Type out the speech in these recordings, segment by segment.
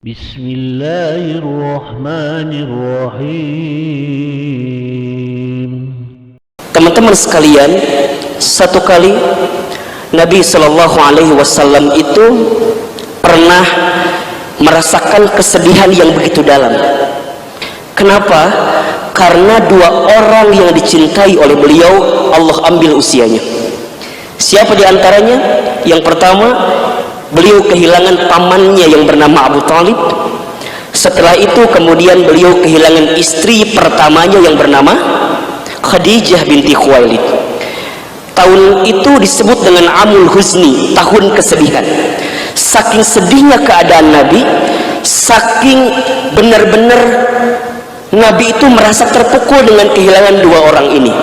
Bismillahirrahmanirrahim. Teman-teman sekalian, satu kali Nabi Shallallahu Alaihi Wasallam itu pernah merasakan kesedihan yang begitu dalam. Kenapa? Karena dua orang yang dicintai oleh beliau Allah ambil usianya. Siapa di antaranya? Yang pertama, beliau kehilangan pamannya yang bernama Abu Talib. Setelah itu kemudian beliau kehilangan istri pertamanya yang bernama Khadijah binti Khuwailid. Tahun itu disebut dengan Amul Huzni, tahun kesedihan. Saking sedihnya keadaan Nabi, saking benar-benar Nabi itu merasa terpukul dengan kehilangan dua orang ini.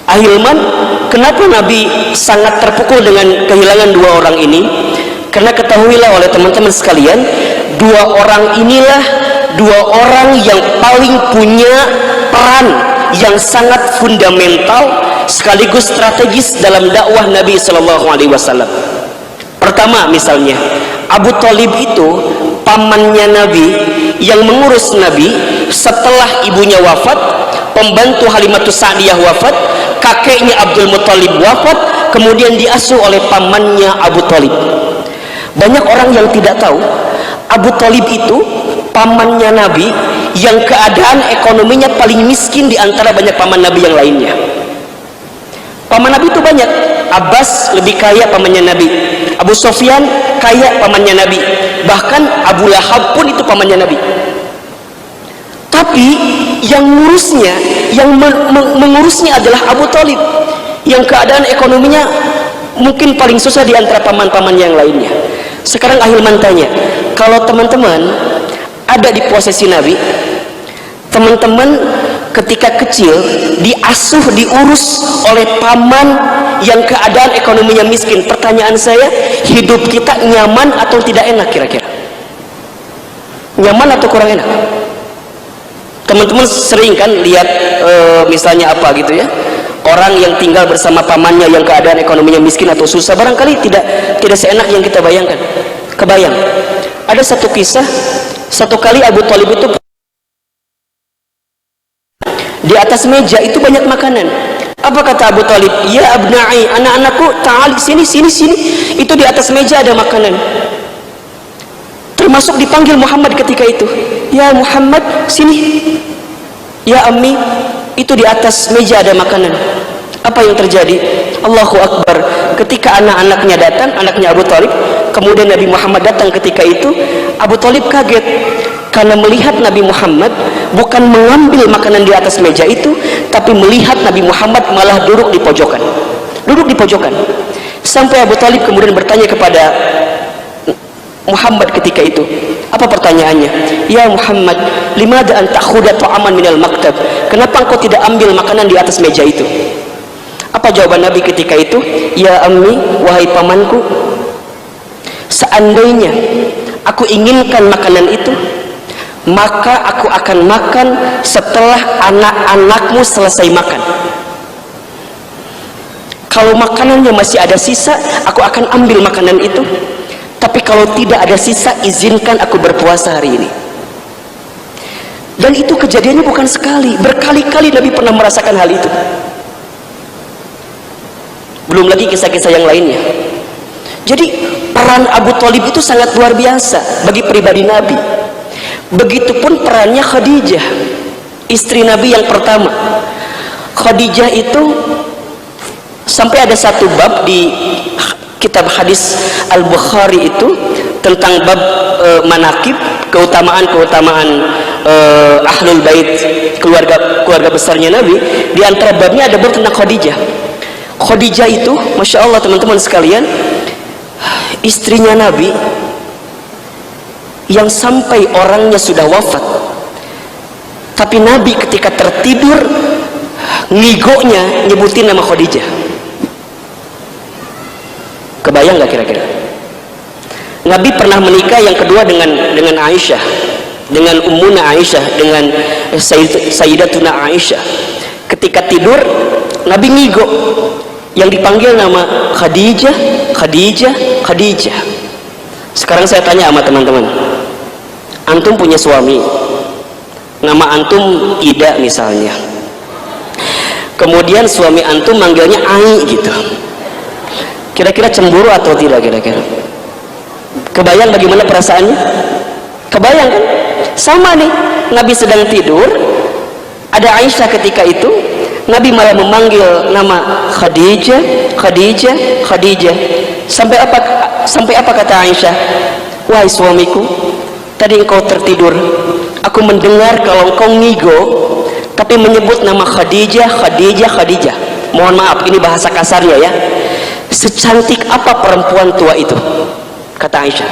Ahilman, kenapa Nabi sangat terpukul dengan kehilangan dua orang ini? Karena ketahuilah oleh teman-teman sekalian, dua orang inilah dua orang yang paling punya peran yang sangat fundamental sekaligus strategis dalam dakwah Nabi Shallallahu Alaihi Wasallam. Pertama, misalnya Abu Talib itu pamannya Nabi yang mengurus Nabi setelah ibunya wafat, pembantu Halimatus Sa'diyah wafat, kakeknya Abdul Muthalib wafat, kemudian diasuh oleh pamannya Abu Talib. Banyak orang yang tidak tahu Abu Talib itu pamannya Nabi yang keadaan ekonominya paling miskin di antara banyak paman Nabi yang lainnya. Paman Nabi itu banyak. Abbas lebih kaya pamannya Nabi, Abu Sufyan kaya pamannya Nabi, bahkan Abu Lahab pun itu pamannya Nabi. Tapi yang mengurusnya, mengurusnya adalah Abu Talib yang keadaan ekonominya mungkin paling susah di antara paman-paman yang lainnya. Sekarang Ahilman tanya, kalau teman-teman ada di posisi Nabi, teman-teman ketika kecil diasuh, diurus oleh paman yang keadaan ekonominya miskin, pertanyaan saya, hidup kita nyaman atau tidak enak kira-kira? Nyaman atau kurang enak? Teman-teman sering kan lihat misalnya apa gitu ya, orang yang tinggal bersama pamannya yang keadaan ekonominya miskin atau susah, barangkali tidak seenak yang kita bayangkan. Kebayang, ada satu kisah, satu kali Abu Talib itu di atas meja itu banyak makanan. Apa kata Abu Talib? Ya abna'i, anak-anakku, ta'ali, sini. Itu di atas meja ada makanan. Termasuk dipanggil Muhammad ketika itu. Ya Muhammad, sini. Ya Ammi, itu di atas meja ada makanan. Apa yang terjadi? Allahu Akbar. Ketika anak-anaknya datang, anaknya Abu Talib, kemudian Nabi Muhammad datang ketika itu, Abu Talib kaget karena melihat Nabi Muhammad bukan mengambil makanan di atas meja itu, tapi melihat Nabi Muhammad malah duduk di pojokan. Sampai Abu Talib kemudian bertanya kepada Muhammad ketika itu, apa pertanyaannya? Ya Muhammad, limadha an ta'khudha ta'aman minal maktab? Kenapa engkau tidak ambil makanan di atas meja itu? Apa jawaban Nabi ketika itu? Ya Ammi, wahai pamanku, seandainya aku inginkan makanan itu, maka aku akan makan setelah anak-anakmu selesai makan. Kalau makanannya masih ada sisa, aku akan ambil makanan itu. Tapi kalau tidak ada sisa, izinkan aku berpuasa hari ini. Dan itu kejadiannya bukan sekali, berkali-kali Nabi pernah merasakan hal itu. Belum lagi kisah-kisah yang lainnya. Jadi peran Abu Talib itu sangat luar biasa bagi pribadi Nabi. Begitupun perannya Khadijah, istri Nabi yang pertama. Khadijah itu sampai ada satu bab di kitab hadis Al-Bukhari itu tentang bab manaqib, keutamaan Ahlul Bait, keluarga besarnya Nabi. Di antara babnya ada bab tentang Khadijah. Khadijah itu, Masya Allah teman-teman sekalian, istrinya Nabi yang sampai orangnya sudah wafat, tapi Nabi ketika tertidur ngigonya nyebutin nama Khadijah. Kebayang gak kira-kira? Nabi pernah menikah yang kedua dengan Aisyah, dengan Ummuna Aisyah, dengan Sayyidatuna Aisyah. Ketika tidur Nabi ngigo, yang dipanggil nama Khadijah. Sekarang saya tanya sama teman-teman, antum punya suami, nama antum Ida misalnya, kemudian suami antum manggilnya Ai gitu, kira-kira cemburu atau tidak? Kira-kira kebayang bagaimana perasaannya? Kebayang kan? Sama nih, Nabi sedang tidur, ada Aisyah ketika itu, Nabi malah memanggil nama Khadijah, Khadijah, Khadijah. Sampai apa kata Aisyah? Wahai suamiku, tadi engkau tertidur, aku mendengar kalau engkau ngigo, tapi menyebut nama Khadijah, Khadijah, Khadijah. Mohon maaf, ini bahasa kasarnya ya. Secantik apa perempuan tua itu? Kata Aisyah.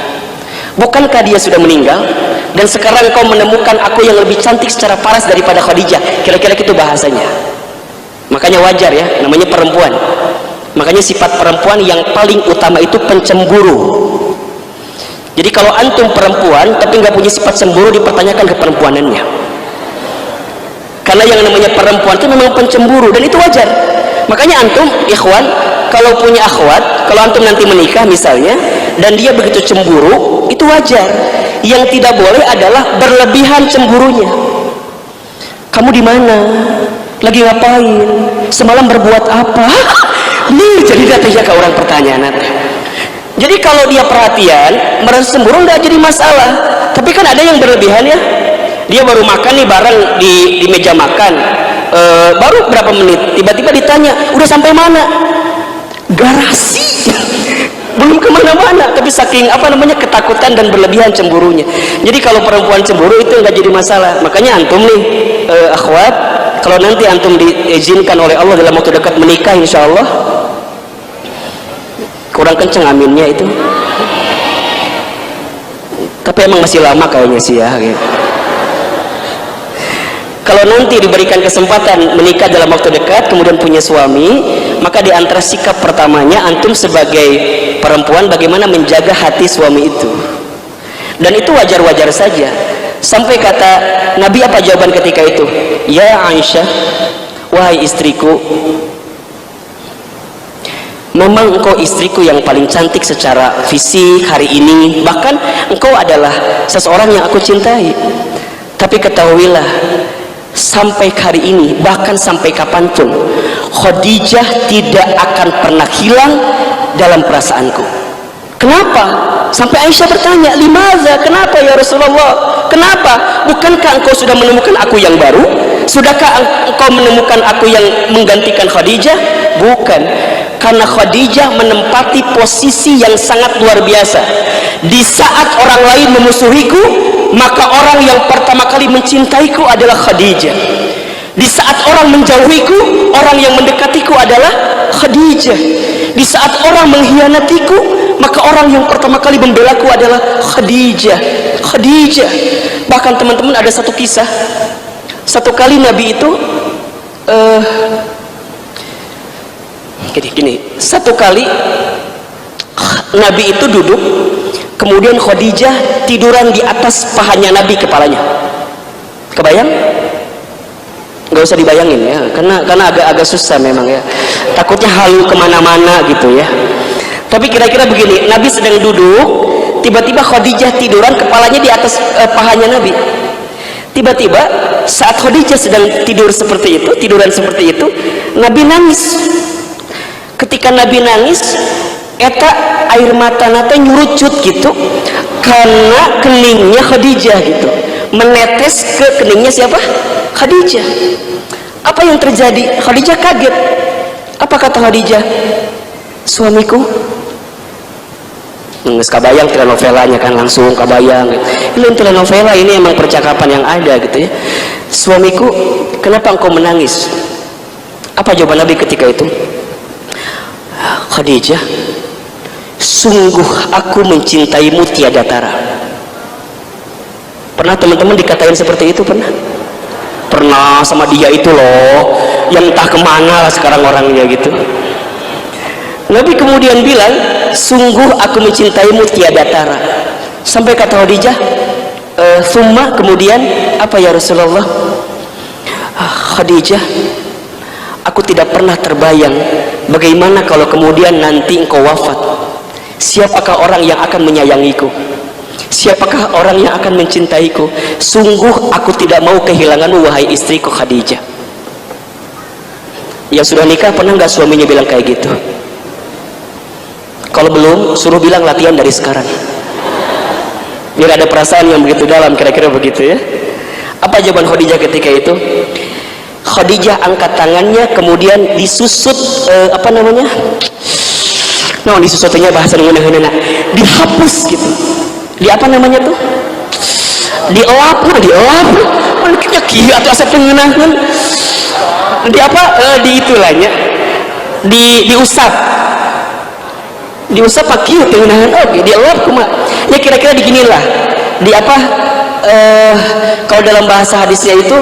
Bukankah dia sudah meninggal? Dan sekarang engkau menemukan aku yang lebih cantik secara paras daripada Khadijah. Kira-kira itu bahasanya. Makanya wajar ya, namanya perempuan. Makanya sifat perempuan yang paling utama itu pencemburu. Jadi kalau antum perempuan tapi nggak punya sifat cemburu, dipertanyakan keperempuanannya. Karena yang namanya perempuan itu memang pencemburu, dan itu wajar. Makanya antum ikhwan, kalau punya akhwat, kalau antum nanti menikah misalnya, dan dia begitu cemburu, itu wajar. Yang tidak boleh adalah berlebihan cemburunya. Kamu di mana? Lagi ngapain? Semalam berbuat apa? Nih jadi datanya ke orang pertanyaan. Jadi kalau dia perhatian, merasa cemburu nggak jadi masalah. Tapi kan ada yang berlebihan ya. Dia baru makan nih bareng di meja makan, baru berapa menit, tiba-tiba ditanya, udah sampai mana? Garasi. Belum kemana-mana, tapi saking ketakutan dan berlebihan cemburunya. Jadi kalau perempuan cemburu itu nggak jadi masalah. Makanya antum nih akhwat, kalau nanti antum diizinkan oleh Allah dalam waktu dekat menikah, insya Allah, kurang kenceng aminnya itu, tapi emang masih lama kayaknya sih ya gitu. Kalau nanti diberikan kesempatan menikah dalam waktu dekat, kemudian punya suami, maka di antara sikap pertamanya antum sebagai perempuan bagaimana menjaga hati suami itu. Dan itu wajar-wajar saja. Sampai kata Nabi apa jawaban ketika itu? Ya Aisyah, wahai istriku, memang engkau istriku yang paling cantik secara fisik hari ini, bahkan engkau adalah seseorang yang aku cintai. Tapi ketahuilah, sampai hari ini, bahkan sampai kapanpun, Khadijah tidak akan pernah hilang dalam perasaanku. Kenapa? Sampai Aisyah bertanya, limaza? Kenapa ya Rasulullah? Kenapa? Bukankah engkau sudah menemukan aku yang baru? Sudahkah engkau menemukan aku yang menggantikan Khadijah? Bukan. Karena Khadijah menempati posisi yang sangat luar biasa. Di saat orang lain memusuhiku, maka orang yang pertama kali mencintaiku adalah Khadijah. Di saat orang menjauhiku, orang yang mendekatiku adalah Khadijah. Di saat orang mengkhianatiku, maka orang yang pertama kali membelaku adalah Khadijah. Khadijah. Bahkan teman-teman, ada satu kisah. Satu kali Nabi itu gini, satu kali Nabi itu duduk, kemudian Khadijah tiduran di atas pahanya Nabi, kepalanya. Kebayang? Nggak usah dibayangin ya, karena agak susah memang ya. Takutnya halu kemana-mana gitu ya. Tapi kira-kira begini, Nabi sedang duduk, tiba-tiba Khadijah tiduran, kepalanya di atas pahanya Nabi. Tiba-tiba saat Khadijah sedang tiduran seperti itu, Nabi nangis. Ketika Nabi nangis, eta air mata nate nyurucut gitu, karena keningnya Khadijah gitu, menetes ke keningnya siapa? Khadijah. Apa yang terjadi? Khadijah kaget. Apa kata Khadijah? Suamiku. Nggak kabayang telenovelanya kan, langsung kabayang gitu. Ini telenovela, ini emang percakapan yang ada gitu ya. Suamiku, kenapa engkau menangis? Apa jawaban Nabi ketika itu? Khadijah, sungguh aku mencintaimu tiada tara. Pernah teman-teman dikatain seperti itu? Pernah sama dia itu loh, yang entah kemana lah sekarang orangnya gitu. Nabi kemudian bilang, sungguh aku mencintaimu tiada tara. Sampai kata Khadijah, summa, kemudian apa ya Rasulullah? Khadijah, aku tidak pernah terbayang bagaimana kalau kemudian nanti engkau wafat, siapakah orang yang akan menyayangiku? Siapakah orang yang akan mencintaiku? Sungguh aku tidak mau kehilanganmu wahai istriku Khadijah. Yang sudah nikah pernah nggak suaminya bilang kayak gitu? Kalau belum, suruh bilang latihan dari sekarang, biar ada perasaan yang begitu dalam, kira-kira begitu ya. Apa jawaban Khadijah ketika itu? Khadijah angkat tangannya, kemudian disusut apa namanya? No, disusutnya bahasa Indonesia, dihapus gitu. Di apa namanya tuh? Dielap, dielap. Maliknya kieu atuh asap tengeunahkeun. Di apa? Di itulahnya. Diusap. Diusap pakai tengeunahkeun oke, dielap kumaha. Ya kira-kira diginilah. Di apa? Kalau dalam bahasa hadisnya itu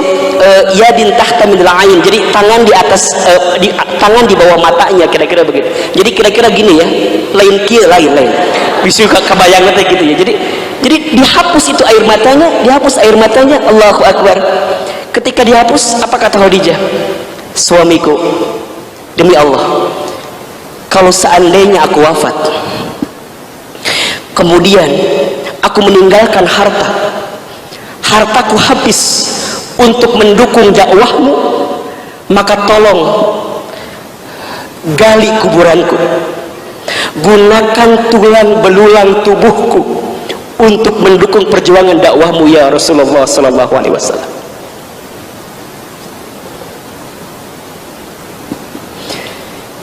yadin tahta minal ain, jadi tangan di atas tangan di bawah matanya, kira-kira begitu. Jadi kira-kira gini ya, lain kieu lain bisa kebayang gitu ya. Jadi dihapus itu air matanya, dihapus air matanya. Allahu Akbar. Ketika dihapus, apa kata Khadijah? Suamiku, demi Allah, kalau seandainya aku wafat, kemudian aku meninggalkan hartaku habis untuk mendukung dakwahmu, maka tolong gali kuburanku, gunakan tulang belulang tubuhku untuk mendukung perjuangan dakwahmu ya Rasulullah sallallahu alaihi wasallam.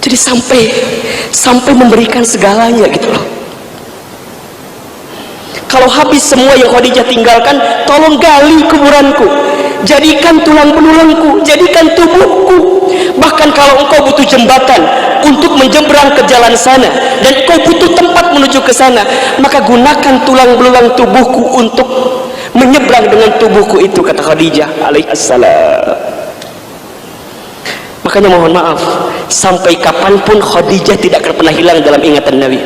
Jadi sampai memberikan segalanya gitu loh. Kalau habis semua yang Khadijah tinggalkan, tolong gali kuburanku, jadikan tulang belulangku, jadikan tubuhku. Bahkan kalau engkau butuh jembatan untuk menyeberang ke jalan sana, dan engkau butuh tempat menuju ke sana, maka gunakan tulang belulang tubuhku untuk menyeberang dengan tubuhku itu, kata Khadijah alaihissalam. Makanya mohon maaf, sampai kapanpun Khadijah tidak akan pernah hilang dalam ingatan Nabi.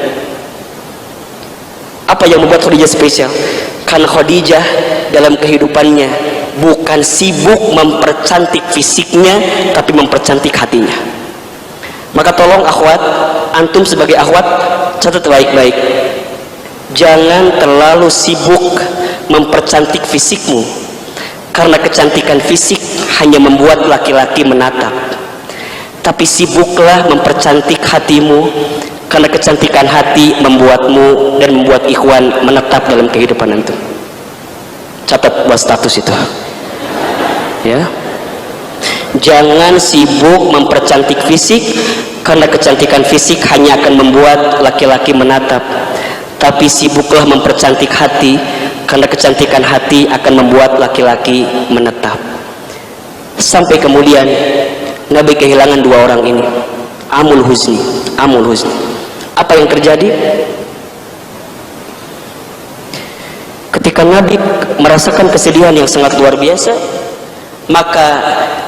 Apa yang membuat Khadijah spesial? Karena Khadijah dalam kehidupannya bukan sibuk mempercantik fisiknya, tapi mempercantik hatinya. Maka tolong akhwat, antum sebagai akhwat, catat baik-baik, jangan terlalu sibuk mempercantik fisikmu, karena kecantikan fisik hanya membuat laki-laki menatap. Tapi sibuklah mempercantik hatimu, karena kecantikan hati membuatmu dan membuat ikhwan menetap dalam kehidupan antum. Catat buat status itu ya. Jangan sibuk mempercantik fisik, karena kecantikan fisik hanya akan membuat laki-laki menatap. Tapi sibuklah mempercantik hati, karena kecantikan hati akan membuat laki-laki menetap. Sampai kemudian Nabi kehilangan dua orang ini, amul huzni. Apa yang terjadi? Ketika Nabi merasakan kesedihan yang sangat luar biasa, maka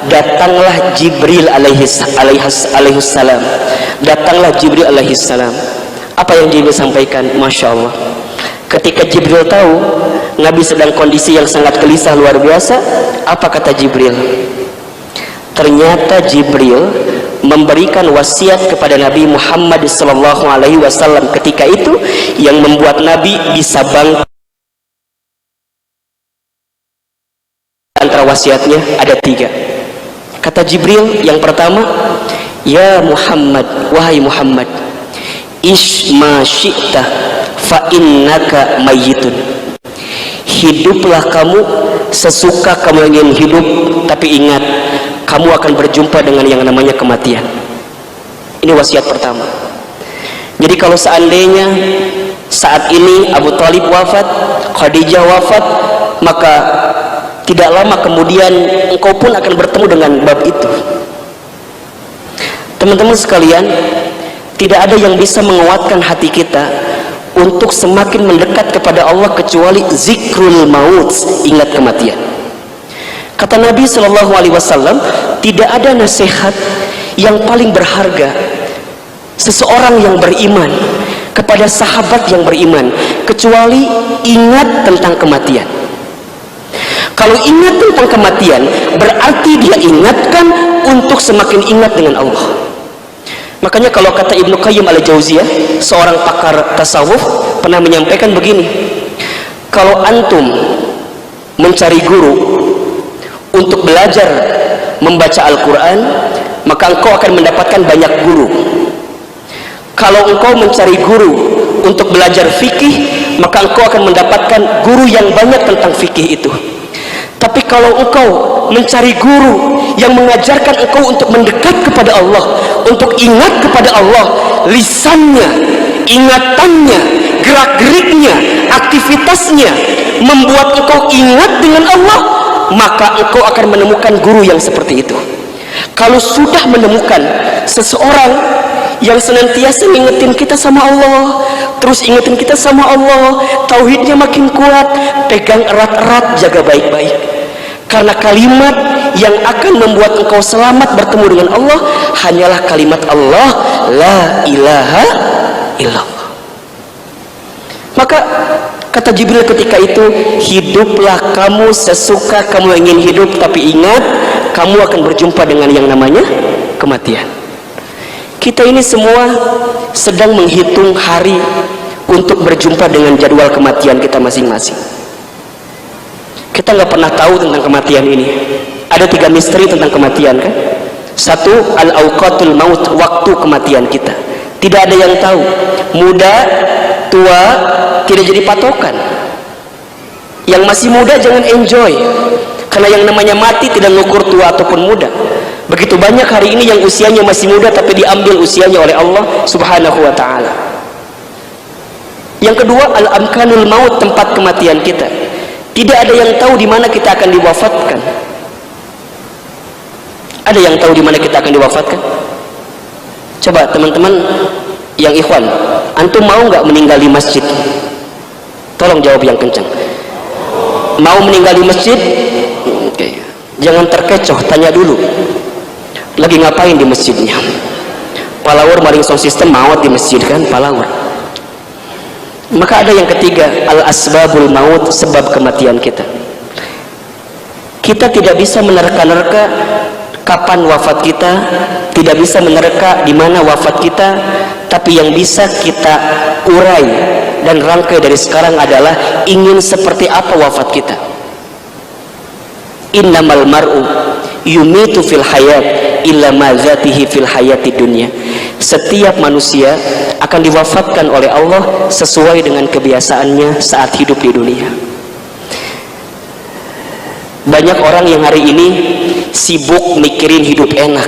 datanglah Jibril alaihissalam. Datanglah Jibril alaihissalam. Apa yang Jibril sampaikan? Masya Allah. Ketika Jibril tahu Nabi sedang kondisi yang sangat gelisah luar biasa, apa kata Jibril? Ternyata Jibril memberikan wasiat kepada Nabi Muhammad SAW ketika itu, yang membuat Nabi bisa bangkit. Antara wasiatnya ada 3. Kata Jibril yang pertama, ya Muhammad, wahai Muhammad, ish ma syi'ta fa innaka mayyitun. Hiduplah kamu sesuka kamu ingin hidup, tapi ingat, kamu akan berjumpa dengan yang namanya kematian. Ini wasiat pertama. Jadi kalau seandainya saat ini Abu Thalib wafat, Khadijah wafat, maka tidak lama kemudian engkau pun akan bertemu dengan bab itu. Teman-teman sekalian, tidak ada yang bisa menguatkan hati kita untuk semakin mendekat kepada Allah kecuali zikrul maut, ingat kematian. Kata Nabi SAW, tidak ada nasihat yang paling berharga seseorang yang beriman kepada sahabat yang beriman kecuali ingat tentang kematian. Kalau ingat tentang kematian, berarti dia ingatkan untuk semakin ingat dengan Allah. Makanya kalau kata Ibnu Qayyim al-Jauziyah, seorang pakar tasawuf, pernah menyampaikan begini, Kalau antum mencari guru untuk belajar membaca Al-Quran, maka engkau akan mendapatkan banyak guru. Kalau engkau mencari guru untuk belajar fikih, maka engkau akan mendapatkan guru yang banyak tentang fikih itu. Tapi kalau engkau mencari guru yang mengajarkan engkau untuk mendekat kepada Allah, untuk ingat kepada Allah, lisannya, ingatannya, gerak-geriknya, aktivitasnya membuat engkau ingat dengan Allah, maka engkau akan menemukan guru yang seperti itu. Kalau sudah menemukan seseorang yang senantiasa mengingetin kita sama Allah, terus ingetin kita sama Allah, tauhidnya makin kuat, pegang erat-erat, jaga baik-baik. Karena kalimat yang akan membuat engkau selamat bertemu dengan Allah hanyalah kalimat Allah, la ilaha illallah. Maka kata Jibril ketika itu, hiduplah kamu sesuka kamu ingin hidup, tapi ingat, kamu akan berjumpa dengan yang namanya kematian. Kita ini semua sedang menghitung hari untuk berjumpa dengan jadwal kematian kita masing-masing. Kita nggak pernah tahu tentang kematian ini. Ada 3 misteri tentang kematian, kan? 1, al-awqatul maut, waktu kematian kita. Tidak ada yang tahu. Muda, tua, tidak jadi patokan. Yang masih muda jangan enjoy, karena yang namanya mati tidak mengukur tua ataupun muda. Begitu banyak hari ini yang usianya masih muda tapi diambil usianya oleh Allah Subhanahu wa ta'ala. Yang kedua, al-amkanul maut, tempat kematian kita. Tidak ada yang tahu di mana kita akan diwafatkan. Ada yang tahu di mana kita akan diwafatkan? Coba teman-teman yang ikhwan, antum mau nggak meninggal di masjid? Tolong jawab yang kencang. Mau meninggal di masjid? Oke. Jangan terkecoh, tanya dulu. Lagi ngapain di masjidnya? Palawur maring sound system maut di masjid, kan? Palawur. Maka ada yang ketiga, al-asbabul maut, sebab kematian kita. Kita tidak bisa menerka-nerka kapan wafat kita, tidak bisa menerka di mana wafat kita, tapi yang bisa kita urai dan rangkai dari sekarang adalah ingin seperti apa wafat kita. Innamal mar'u yumitu fil hayat illa ma zatihi fil hayati dunya. Setiap manusia akan diwafatkan oleh Allah sesuai dengan kebiasaannya saat hidup di dunia. Banyak orang yang hari ini sibuk mikirin hidup enak,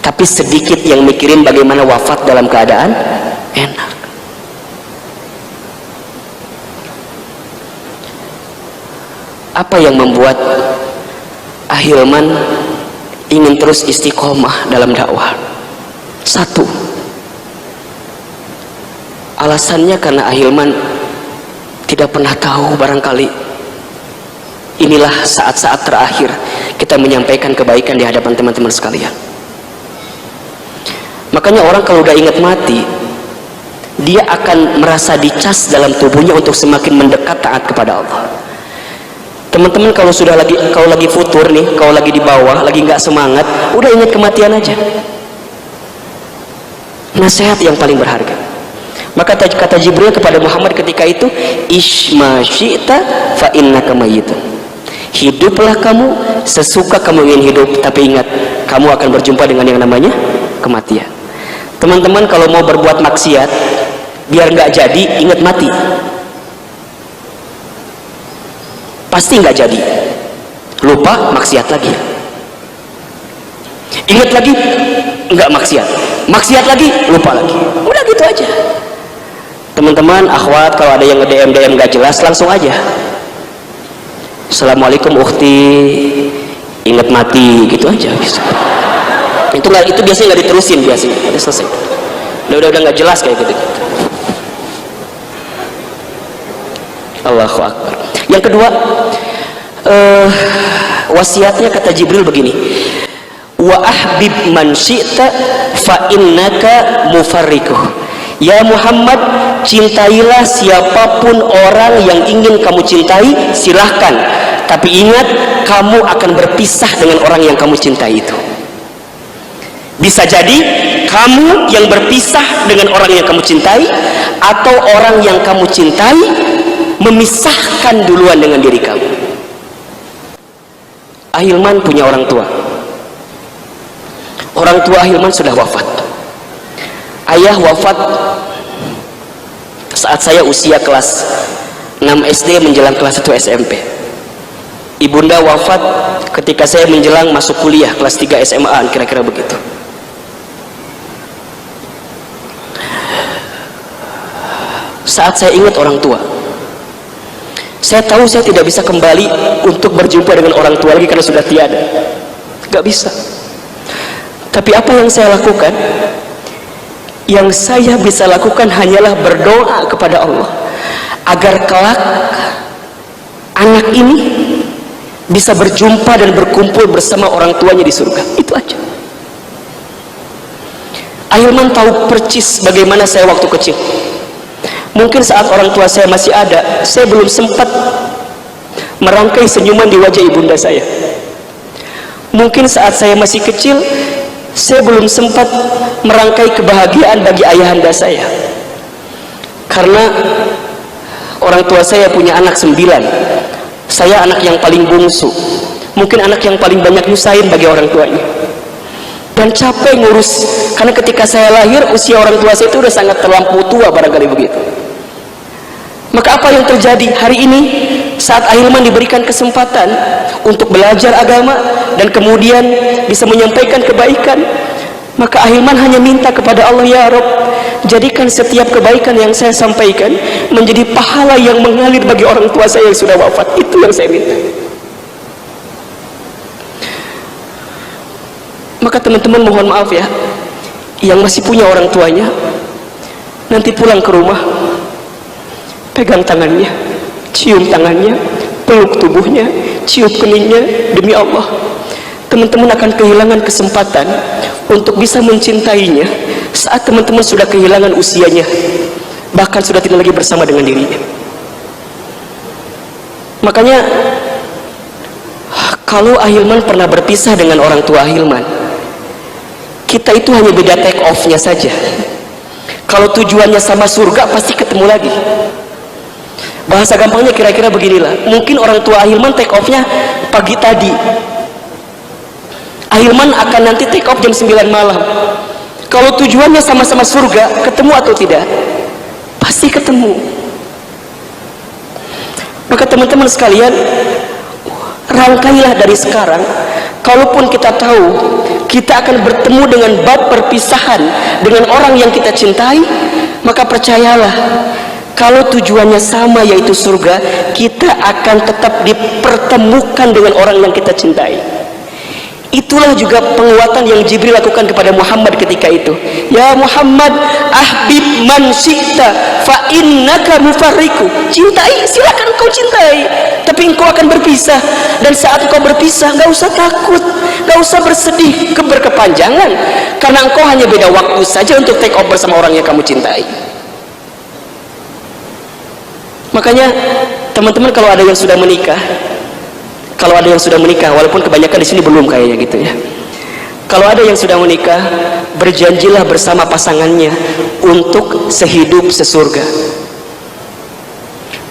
tapi sedikit yang mikirin bagaimana wafat dalam keadaan enak. Apa yang membuat Ahilman ingin terus istiqomah dalam dakwah? 1, alasannya karena Ahilman tidak pernah tahu, barangkali inilah saat-saat terakhir kita menyampaikan kebaikan di hadapan teman-teman sekalian. Makanya orang kalau udah ingat mati, dia akan merasa dicas dalam tubuhnya untuk semakin mendekat taat kepada Allah. Teman-teman kalau lagi futur nih, kalau lagi di bawah, lagi nggak semangat, udah ingat kematian aja. Nasihat yang paling berharga. Maka kata Jibril kepada Muhammad ketika itu, isma syi'ta fa innaka mayyitun. Hiduplah kamu sesuka kamu ingin hidup, tapi ingat, kamu akan berjumpa dengan yang namanya kematian. Teman-teman kalau mau berbuat maksiat biar nggak jadi, ingat mati. Pasti nggak jadi, lupa, maksiat lagi. Ingat lagi, nggak maksiat, maksiat lagi, lupa lagi. Udah gitu aja. Teman-teman, akhwat, kalau ada yang nge-DM nggak jelas, langsung aja. Assalamualaikum ukhti, ingat mati, gitu aja. Itu biasanya nggak diterusin, biasanya udah selesai. Udah nggak jelas kayak gitu. Allahu Akbar. Yang kedua, wasiatnya kata Jibril begini, wa ahbib man syi'ta fa innaka mufarrikuh. Ya Muhammad, cintailah siapapun orang yang ingin kamu cintai, silahkan, tapi ingat, kamu akan berpisah dengan orang yang kamu cintai itu. Bisa jadi kamu yang berpisah dengan orang yang kamu cintai, atau orang yang kamu cintai memisahkan duluan dengan diri kamu. Ahilman punya orang tua. Orang tua Ahilman sudah wafat. Ayah wafat saat saya usia kelas 6 SD menjelang kelas 1 SMP. Ibunda wafat ketika saya menjelang masuk kuliah kelas 3 SMA, kira-kira begitu. Saat saya ingat orang tua, saya tahu saya tidak bisa kembali untuk berjumpa dengan orang tua lagi karena sudah tiada, gak bisa. Tapi apa yang saya lakukan? Yang saya bisa lakukan hanyalah berdoa kepada Allah agar kelak anak ini bisa berjumpa dan berkumpul bersama orang tuanya di surga. Itu aja. Ahilman tahu percis bagaimana saya waktu kecil. Mungkin saat orang tua saya masih ada, saya belum sempat merangkai senyuman di wajah ibunda saya. Mungkin saat saya masih kecil, saya belum sempat merangkai kebahagiaan bagi ayahanda saya. Karena orang tua saya punya anak 9. Saya anak yang paling bungsu. Mungkin anak yang paling banyak nyusahin bagi orang tuanya. Dan capek ngurus, karena ketika saya lahir, usia orang tua saya itu udah sangat terlampau tua, barangkali begitu. Maka apa yang terjadi hari ini saat Ahilman diberikan kesempatan untuk belajar agama dan kemudian bisa menyampaikan kebaikan, maka Ahilman hanya minta kepada Allah, ya Rabb, jadikan setiap kebaikan yang saya sampaikan menjadi pahala yang mengalir bagi orang tua saya yang sudah wafat. Itu yang saya minta. Maka teman-teman mohon maaf ya, yang masih punya orang tuanya, nanti pulang ke rumah, pegang tangannya, cium tangannya, peluk tubuhnya, cium keningnya. Demi Allah, teman-teman akan kehilangan kesempatan untuk bisa mencintainya saat teman-teman sudah kehilangan usianya, bahkan sudah tidak lagi bersama dengan dirinya. Makanya kalau Ahilman pernah berpisah dengan orang tua Ahilman, kita itu hanya beda take off-nya saja. Kalau tujuannya sama surga, pasti ketemu lagi. Bahasa gampangnya kira-kira beginilah. Mungkin orang tua Ahilman take off-nya pagi tadi, Ahilman akan nanti take off jam 9 malam. Kalau tujuannya sama-sama surga, ketemu atau tidak? Pasti ketemu. Maka teman-teman sekalian, rangkailah dari sekarang. Kalaupun kita tahu kita akan bertemu dengan bab perpisahan dengan orang yang kita cintai, maka percayalah, kalau tujuannya sama yaitu surga, kita akan tetap dipertemukan dengan orang yang kita cintai. Itulah juga penguatan yang Jibril lakukan kepada Muhammad ketika itu. Ya Muhammad, ahbib man syi'ta fa innaka mufarriku. Cintai, silakan kau cintai, tapi engkau akan berpisah. Dan saat engkau berpisah, gak usah takut, gak usah bersedih berkepanjangan, karena engkau hanya beda waktu saja untuk take off bersama orang yang kamu cintai. Makanya teman-teman, kalau ada yang sudah menikah, walaupun kebanyakan di sini belum kayaknya gitu ya. Kalau ada yang sudah menikah, berjanjilah bersama pasangannya untuk sehidup sesurga.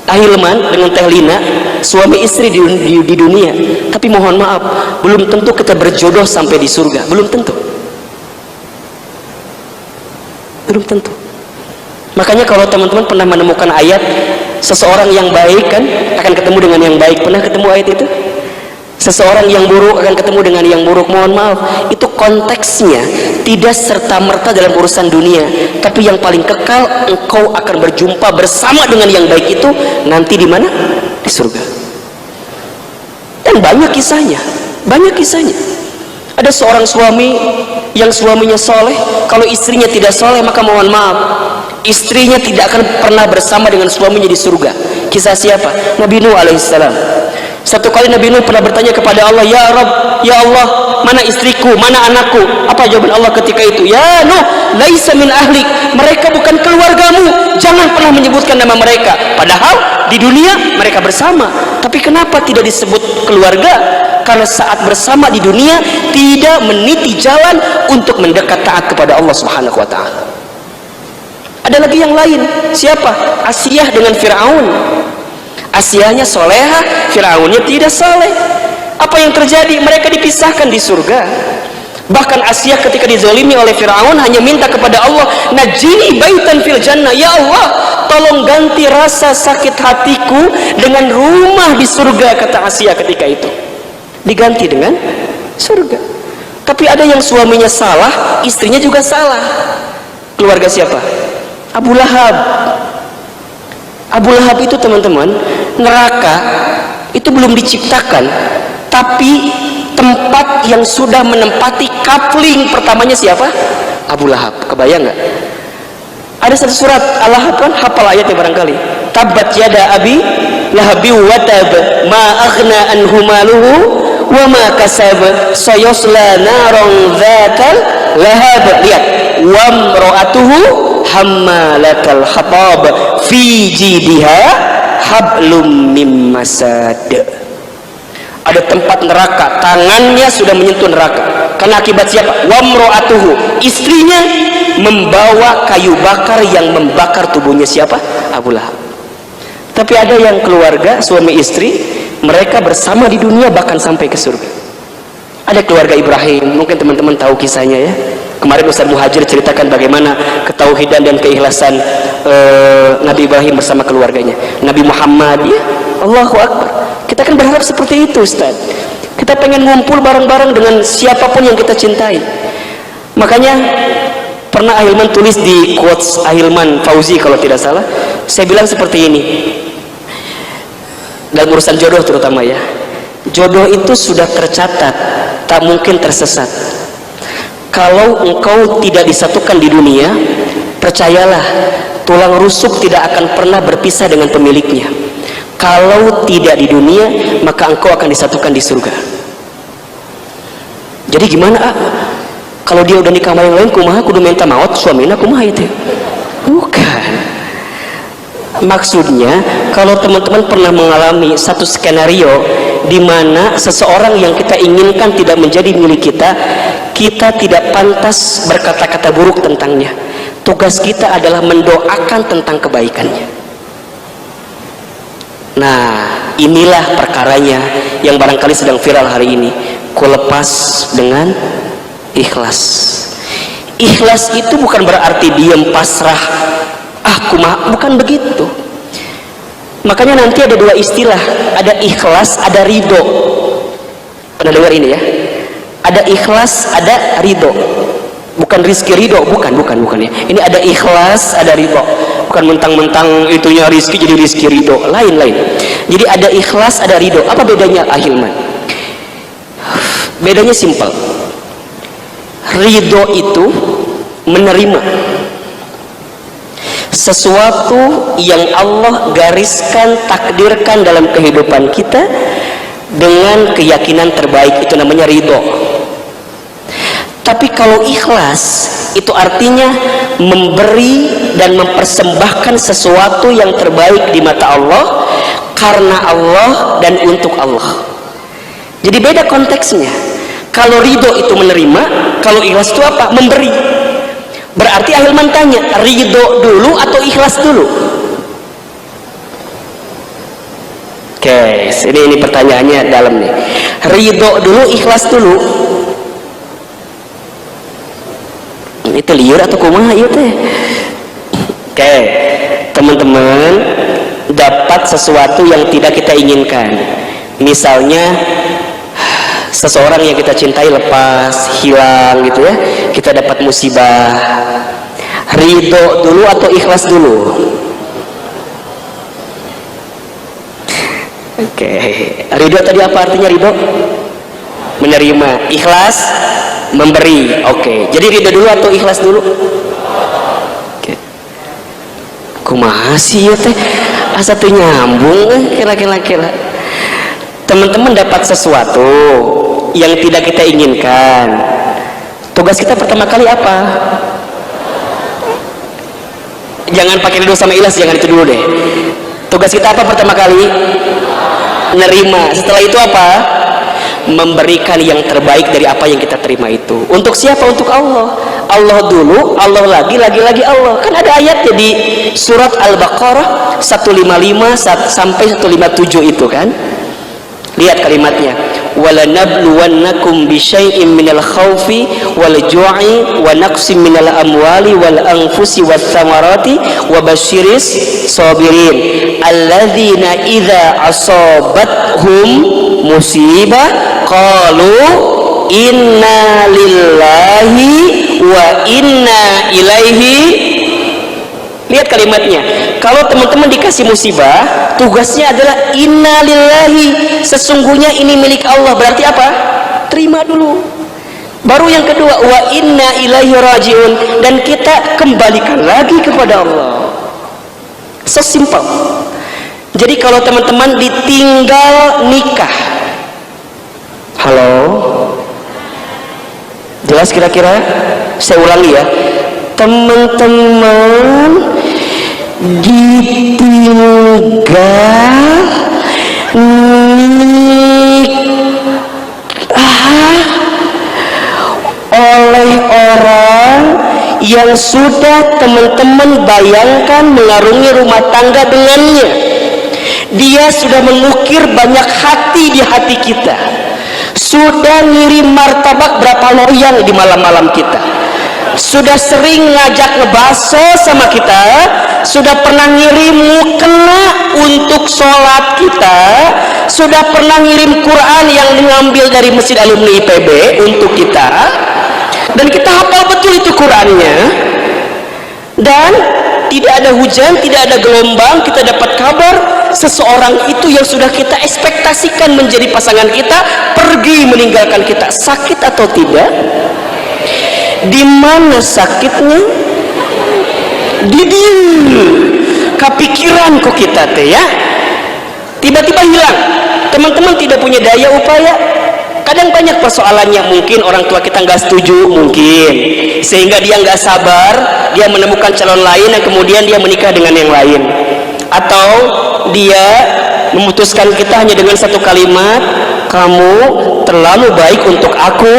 Ahilman dengan Teh Lina, suami istri di dunia, tapi mohon maaf, belum tentu kita berjodoh sampai di surga, belum tentu. Belum tentu. Makanya kalau teman-teman pernah menemukan ayat seseorang yang baik kan akan ketemu dengan yang baik, pernah ketemu ayat itu? Seseorang yang buruk akan ketemu dengan yang buruk. Mohon maaf, itu konteksnya tidak serta-merta dalam urusan dunia, tapi yang paling kekal, engkau akan berjumpa bersama dengan yang baik itu nanti di mana? Di surga. Dan banyak kisahnya. Ada seorang suami yang suaminya soleh, kalau istrinya tidak soleh, maka mohon maaf, istrinya tidak akan pernah bersama dengan suaminya di surga. Kisah siapa? Nabi Nuh alaihissalam. Satu kali Nabi Nuh pernah bertanya kepada Allah, ya Rabb, ya Allah, mana istriku, mana anakku? Apa jawaban Allah ketika itu? Ya Nuh, laisa min ahlik, mereka bukan keluargamu, jangan pernah menyebutkan nama mereka. Padahal di dunia mereka bersama, tapi kenapa tidak disebut keluarga? Karena saat bersama di dunia tidak meniti jalan untuk mendekat taat kepada Allah Subhanahu wa taala. Ada lagi yang lain. Siapa? Asiyah dengan Firaun. Asianya soleha, Firaunnya tidak soleh. Apa yang terjadi? Mereka dipisahkan di surga. Bahkan Asia ketika dizalimi oleh Firaun hanya minta kepada Allah, najini baitan fil jannah, ya Allah tolong ganti rasa sakit hatiku dengan rumah di surga, kata Asia ketika itu. Diganti dengan surga. Tapi ada yang suaminya salah, istrinya juga salah. Keluarga siapa? Abu Lahab. Abu Lahab itu teman-teman, neraka itu belum diciptakan, tapi tempat yang sudah menempati kapling pertamanya siapa? Abu Lahab. Kebayang nggak? Ada satu surat Al-Lahab kan, hafal ayatnya barangkali. Tabbat yada abi lahabi wa tab ma aghna anhu maluhu wa ma kasab sayasla naran dzatal lahab. Lihat, wa imra'atuhu hammalatal hatab fi jidiha hablum mim masad. Ada tempat neraka, tangannya sudah menyentuh neraka. Karena akibat siapa? Wamro'atuhu, istrinya membawa kayu bakar yang membakar tubuhnya siapa? Abu Lahab. Tapi ada yang keluarga, suami istri, mereka bersama di dunia bahkan sampai ke surga. Ada keluarga Ibrahim, mungkin teman-teman tahu kisahnya ya. Kemarin Ustaz Muhajir ceritakan bagaimana ketauhidan dan keikhlasan Nabi Ibrahim bersama keluarganya. Nabi Muhammad, ya Allahu Akbar. Kita kan berharap seperti itu, Ustaz. Kita pengen ngumpul bareng-bareng dengan siapapun yang kita cintai. Makanya pernah Ahilman tulis di quotes Ahilman Fauzi kalau tidak salah, saya bilang seperti ini. Dalam urusan jodoh terutama ya. Jodoh itu sudah tercatat, tak mungkin tersesat. Kalau engkau tidak disatukan di dunia, percayalah, tulang rusuk tidak akan pernah berpisah dengan pemiliknya. Kalau tidak di dunia, maka engkau akan disatukan di surga. Jadi gimana? Kalau dia udah nikah sama yang lain, kumaha kudu minta maut suamina kumaha itu? Bukan. Maksudnya, kalau teman-teman pernah mengalami satu skenario di mana seseorang yang kita inginkan tidak menjadi milik kita, kita tidak pantas berkata-kata buruk tentangnya. Tugas kita adalah mendoakan tentang kebaikannya. Nah, inilah perkaranya yang barangkali sedang viral hari ini. Ku lepas dengan ikhlas. Ikhlas itu bukan berarti diam pasrah, bukan begitu. Makanya nanti ada dua istilah, ada ikhlas, ada ridho. Pernah dengar ini ya? Ada ikhlas, ada ridho. Bukan rizki ridho, bukan ya. Ini ada ikhlas, ada ridho. Bukan mentang-mentang itunya rizki jadi rizki ridho, lain-lain. Jadi ada ikhlas, ada ridho. Apa bedanya Ahilman? Bedanya simpel. Ridho itu menerima sesuatu yang Allah gariskan, takdirkan dalam kehidupan kita dengan keyakinan terbaik, itu namanya ridho. Tapi kalau ikhlas itu artinya memberi dan mempersembahkan sesuatu yang terbaik di mata Allah, karena Allah dan untuk Allah. Jadi beda konteksnya. Kalau ridho itu menerima, kalau ikhlas itu apa? Memberi. Berarti Ahilman tanya, ridho dulu atau ikhlas dulu? Oke, ini pertanyaannya dalam nih. Ridho dulu, ikhlas dulu? Itu liur atau kumaha ieu teh? Oke, teman-teman, dapat sesuatu yang tidak kita inginkan. Misalnya seseorang yang kita cintai lepas, hilang gitu ya. Kita dapat musibah. Ridho dulu atau ikhlas dulu? Oke. Ridho tadi apa artinya ridho? Menerima. Ikhlas memberi. Oke. Jadi ridho dulu atau ikhlas dulu? Oke. Kumaha sih ya teh? Asa teu nyambung kira-kira. Teman-teman dapat sesuatu yang tidak kita inginkan. Tugas kita pertama kali apa? Jangan pakai ridho sama ikhlas, jangan itu dulu deh. Tugas kita apa pertama kali? Nerima. Setelah itu apa? Memberikan yang terbaik dari apa yang kita terima itu. Untuk siapa? Untuk Allah. Allah dulu, Allah lagi Allah. Kan ada ayatnya di surat Al-Baqarah 155 sampai 157 itu kan. Lihat kalimatnya, walanabluwannakum bisyai'im minal khaufi wal ju'i wa naqsim minal amwali wal anfusi wath thamarati wa basyiris sabirin alladzina idza asabathum musibah qalu inna lillahi wa inna ilaihi. Lihat kalimatnya, kalau teman-teman dikasih musibah, tugasnya adalah inna lillahi, sesungguhnya ini milik Allah. Berarti apa? Terima dulu. Baru yang kedua, wa inna ilaihi rajiun, dan kita kembalikan lagi kepada Allah. Sesimpel. Jadi kalau teman-teman ditinggal nikah, halo, jelas kira-kira? Saya ulangi ya, teman-teman ditinggal nikah oleh orang yang sudah teman-teman bayangkan mengarungi rumah tangga dengannya. Dia sudah mengukir banyak hati di hati kita, sudah ngirim martabak berapa loyang di malam-malam kita, sudah sering ngajak ngebaso sama kita, sudah pernah ngirim mukena untuk sholat kita, sudah pernah ngirim Quran yang diambil dari Masjid Alumni IPB untuk kita, dan kita hafal betul itu Qurannya. Dan tidak ada hujan, tidak ada gelombang, kita dapat kabar seseorang itu yang sudah kita ekspektasikan menjadi pasangan kita pergi meninggalkan kita. Sakit atau tidak? Di mana sakitnya? Di dia. Kepikiran kok kita teh ya. Tiba-tiba hilang. Teman-teman tidak punya daya upaya. Kadang banyak persoalannya, mungkin orang tua kita nggak setuju, mungkin sehingga dia nggak sabar, dia menemukan calon lain dan kemudian dia menikah dengan yang lain, atau dia memutuskan kita hanya dengan satu kalimat, kamu terlalu baik untuk aku,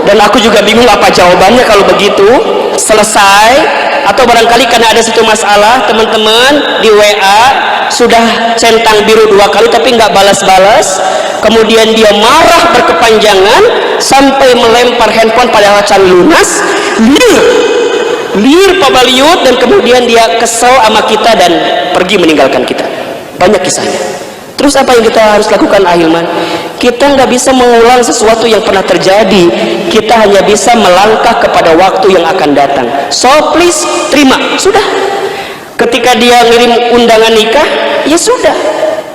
dan aku juga bingung apa jawabannya kalau begitu. Selesai. Atau barangkali karena ada satu masalah, teman-teman di WA sudah centang biru 2 kali tapi nggak balas-balas, kemudian dia marah berkepanjangan sampai melempar handphone padahal can lunas, liar pabaliut, dan kemudian dia kesel sama kita dan pergi meninggalkan kita. Banyak kisahnya. Terus apa yang kita harus lakukan, Ahilman? Kita nggak bisa mengulang sesuatu yang pernah terjadi, kita hanya bisa melangkah kepada waktu yang akan datang. So please terima, sudah. Ketika dia ngirim undangan nikah, ya sudah.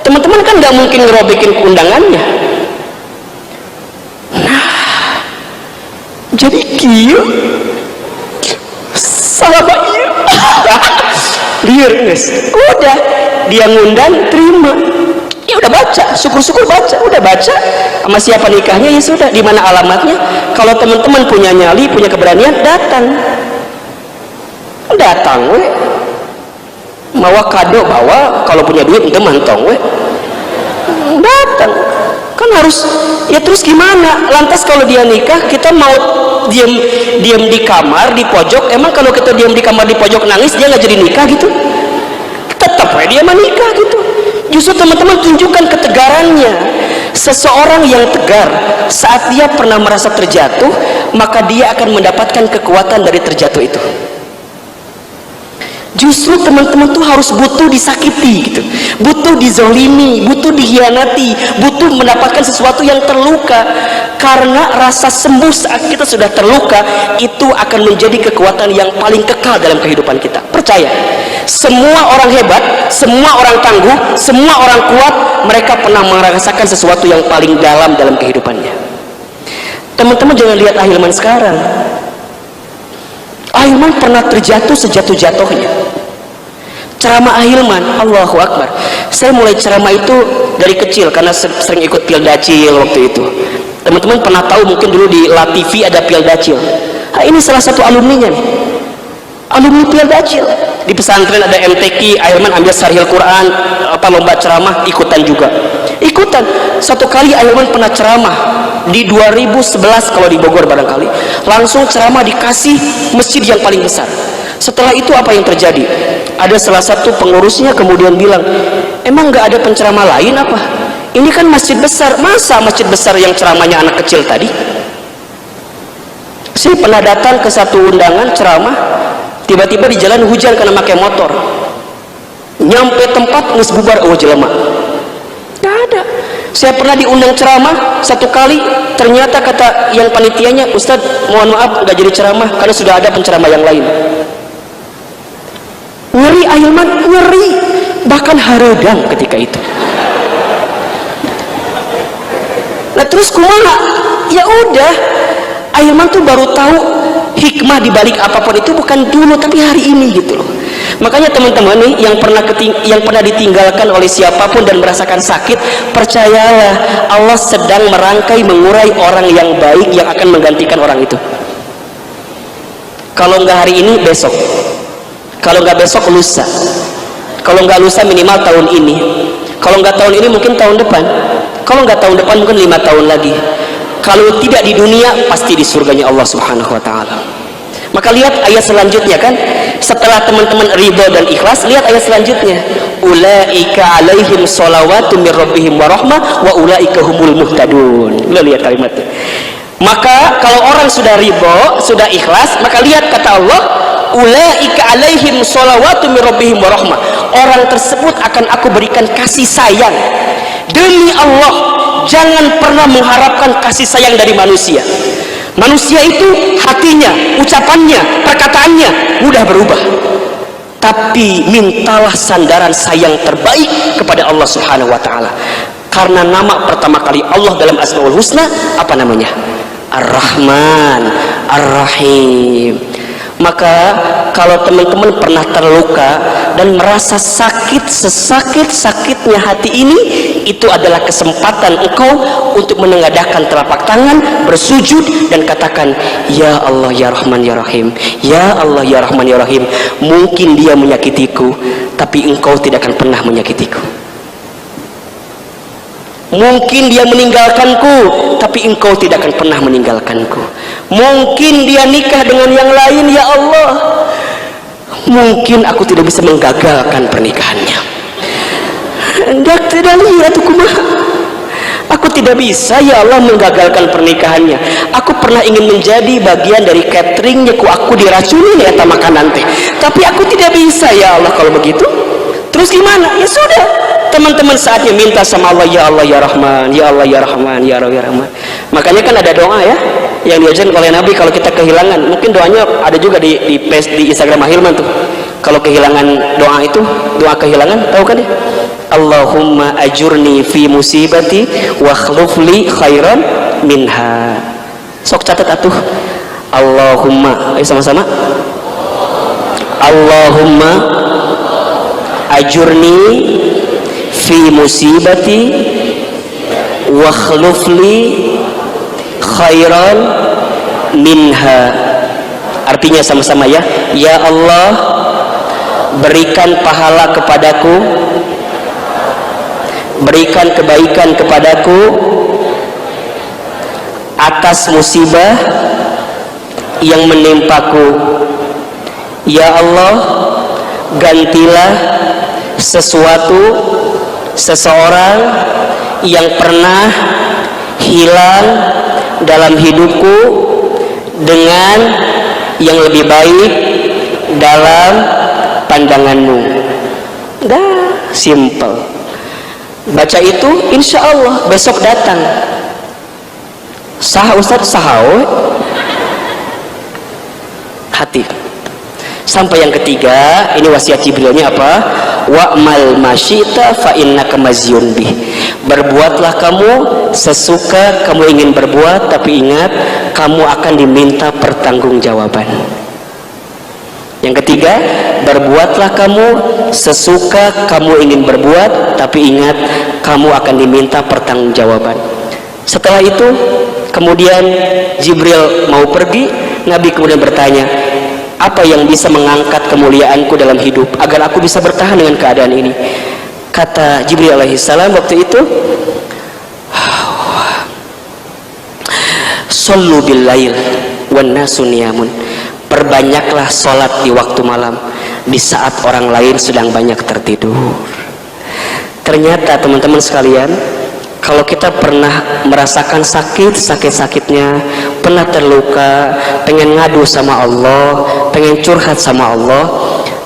Teman-teman kan nggak mungkin ngerobekin undangannya. Nah, jadi kieu salah iya. Liar guys, udah dia ngundang, terima. Ya udah baca, syukur-syukur baca, udah baca sama siapa nikahnya, ya sudah, di mana alamatnya. Kalau teman-teman punya nyali, punya keberanian, datang we, bawa kado, bawa, kalau punya duit itu mantong we, datang kan harus. Ya terus gimana? Lantas kalau dia nikah, kita mau diam di kamar di pojok? Emang kalau kita diam di kamar di pojok nangis, dia nggak jadi nikah gitu? Tetap we dia menikah gitu. Justru teman-teman tunjukkan ketegarannya. Seseorang yang tegar saat dia pernah merasa terjatuh, maka dia akan mendapatkan kekuatan dari terjatuh itu. Justru teman-teman tuh harus butuh disakiti gitu, butuh dizolimi, butuh dihianati, butuh mendapatkan sesuatu yang terluka, karena rasa sembuh saat kita sudah terluka itu akan menjadi kekuatan yang paling kekal dalam kehidupan kita. Percaya, semua orang hebat, semua orang tangguh, semua orang kuat, mereka pernah merasakan sesuatu yang paling dalam kehidupannya. Teman-teman jangan lihat Ahilman sekarang. Ahilman pernah terjatuh sejatuh-jatuhnya. Ceramah Ahilman, Allahu Akbar. Saya mulai ceramah itu dari kecil karena sering ikut Pildacil waktu itu. Teman-teman pernah tahu mungkin dulu di La TV ada Pildacil. Nah, ini salah satu alumninya nih. Alumni Pildacil. Di pesantren ada MTQ, Ahilman ambil Sarhil Quran, lomba ceramah, ikutan juga. Ikutan. Satu kali Ahilman pernah ceramah di 2011 kalau di Bogor barangkali, langsung ceramah dikasih masjid yang paling besar. Setelah itu apa yang terjadi? Ada salah satu pengurusnya kemudian bilang, emang nggak ada penceramah lain apa? Ini kan masjid besar, masa masjid besar yang ceramahnya anak kecil tadi? Saya pernah datang ke satu undangan ceramah, tiba-tiba di jalan hujan karena pakai motor. Nyampe tempat nges bubar, oh jelema. Gak ada. Saya pernah diundang ceramah satu kali, ternyata kata yang panitianya, Ustadz mohon maaf nggak jadi ceramah karena sudah ada penceramah yang lain. Ngeri Ahilman, ngeri, bahkan haredang ketika itu. Nah terus kumaha? Ya udah, Ahilman tuh baru tahu hikmah dibalik apapun itu bukan dulu tapi hari ini gitu loh. Makanya teman-teman nih yang pernah ditinggalkan oleh siapapun dan merasakan sakit, percayalah Allah sedang merangkai mengurai orang yang baik yang akan menggantikan orang itu. Kalau nggak hari ini besok, kalau nggak besok lusa, kalau nggak lusa minimal tahun ini, kalau nggak tahun ini mungkin tahun depan, kalau nggak tahun depan mungkin 5 tahun lagi. Kalau tidak di dunia pasti di surganya Allah Subhanahu wa taala. Maka lihat ayat selanjutnya kan, setelah teman-teman ridho dan ikhlas, lihat ayat selanjutnya, ulaika alaihim sholawatu mir rabbihim wa rahmah wa ulaika humul muhtadun. Lo lihat kalimatnya. Maka kalau orang sudah ridho, sudah ikhlas, maka lihat kata Allah, ulaika alaihim sholawatu mir rabbihim wa rahmah. Orang tersebut akan aku berikan kasih sayang. Demi Allah, jangan pernah mengharapkan kasih sayang dari manusia. Manusia itu hatinya, ucapannya, perkataannya mudah berubah. Tapi mintalah sandaran sayang terbaik kepada Allah Subhanahu wa taala. Karena nama pertama kali Allah dalam Asmaul Husna apa namanya? Ar-Rahman, Ar-Rahim. Maka kalau teman-teman pernah terluka dan merasa sakit sesakit-sakitnya hati ini, itu adalah kesempatan engkau untuk menengadahkan telapak tangan, bersujud dan katakan, ya Allah ya Rahman ya Rahim, ya Allah ya Rahman ya Rahim. Mungkin dia menyakitiku, tapi engkau tidak akan pernah menyakitiku. Mungkin dia meninggalkanku, tapi engkau tidak akan pernah meninggalkanku. Mungkin dia nikah dengan yang lain, ya Allah, mungkin aku tidak bisa menggagalkan pernikahannya. Hendak tidak lihat kumaha, aku tidak bisa ya Allah menggagalkan pernikahannya. Aku pernah ingin menjadi bagian dari cateringnya, aku diracuni ya makanan teh, tapi aku tidak bisa ya Allah kalau begitu. Terus gimana? Ya sudah, teman-teman saatnya minta sama Allah, ya Allah ya Rahman, ya Allah ya Rahman, ya Allah ya Rahman. Makanya kan ada doa ya yang diajarkan oleh Nabi kalau kita kehilangan. Mungkin doanya ada juga di Instagram Ahilman tuh. Kalau kehilangan doa itu, doa kehilangan, tahu kan ya? Allahumma ajurni fi musibati wa khlufli khairan minha. Sok catat atuh. Allahumma, ayo sama-sama. Allahumma ajurni fi musibati wa khlufli khairan minha. Artinya sama-sama ya, ya Allah berikan pahala kepadaku, berikan kebaikan kepadaku atas musibah yang menimpaku. Ya Allah, gantilah seseorang yang pernah hilang dalam hidupku dengan yang lebih baik dalam pandanganmu. Dah, simple. Baca itu insya Allah besok datang. Sah Ustaz, sahau hati. Sampai yang ketiga, ini wasiat Jibrilnya apa? Wa'mal masyita fa innaka mazyun bih. Berbuatlah kamu sesuka kamu ingin berbuat, tapi ingat kamu akan diminta pertanggungjawaban. Yang ketiga, berbuatlah kamu sesuka kamu ingin berbuat, tapi ingat kamu akan diminta pertanggungjawaban. Setelah itu kemudian Jibril mau pergi, Nabi kemudian bertanya, apa yang bisa mengangkat kemuliaanku dalam hidup agar aku bisa bertahan dengan keadaan ini? Kata Jibril alaihissalam waktu itu, sallu bil lail wan nasu niyamun. perbanyaklah sholat di waktu malam di saat orang lain sedang banyak tertidur. Ternyata teman-teman sekalian, kalau kita pernah merasakan sakit-sakitnya, pernah terluka, pengen ngadu sama Allah, pengen curhat sama Allah,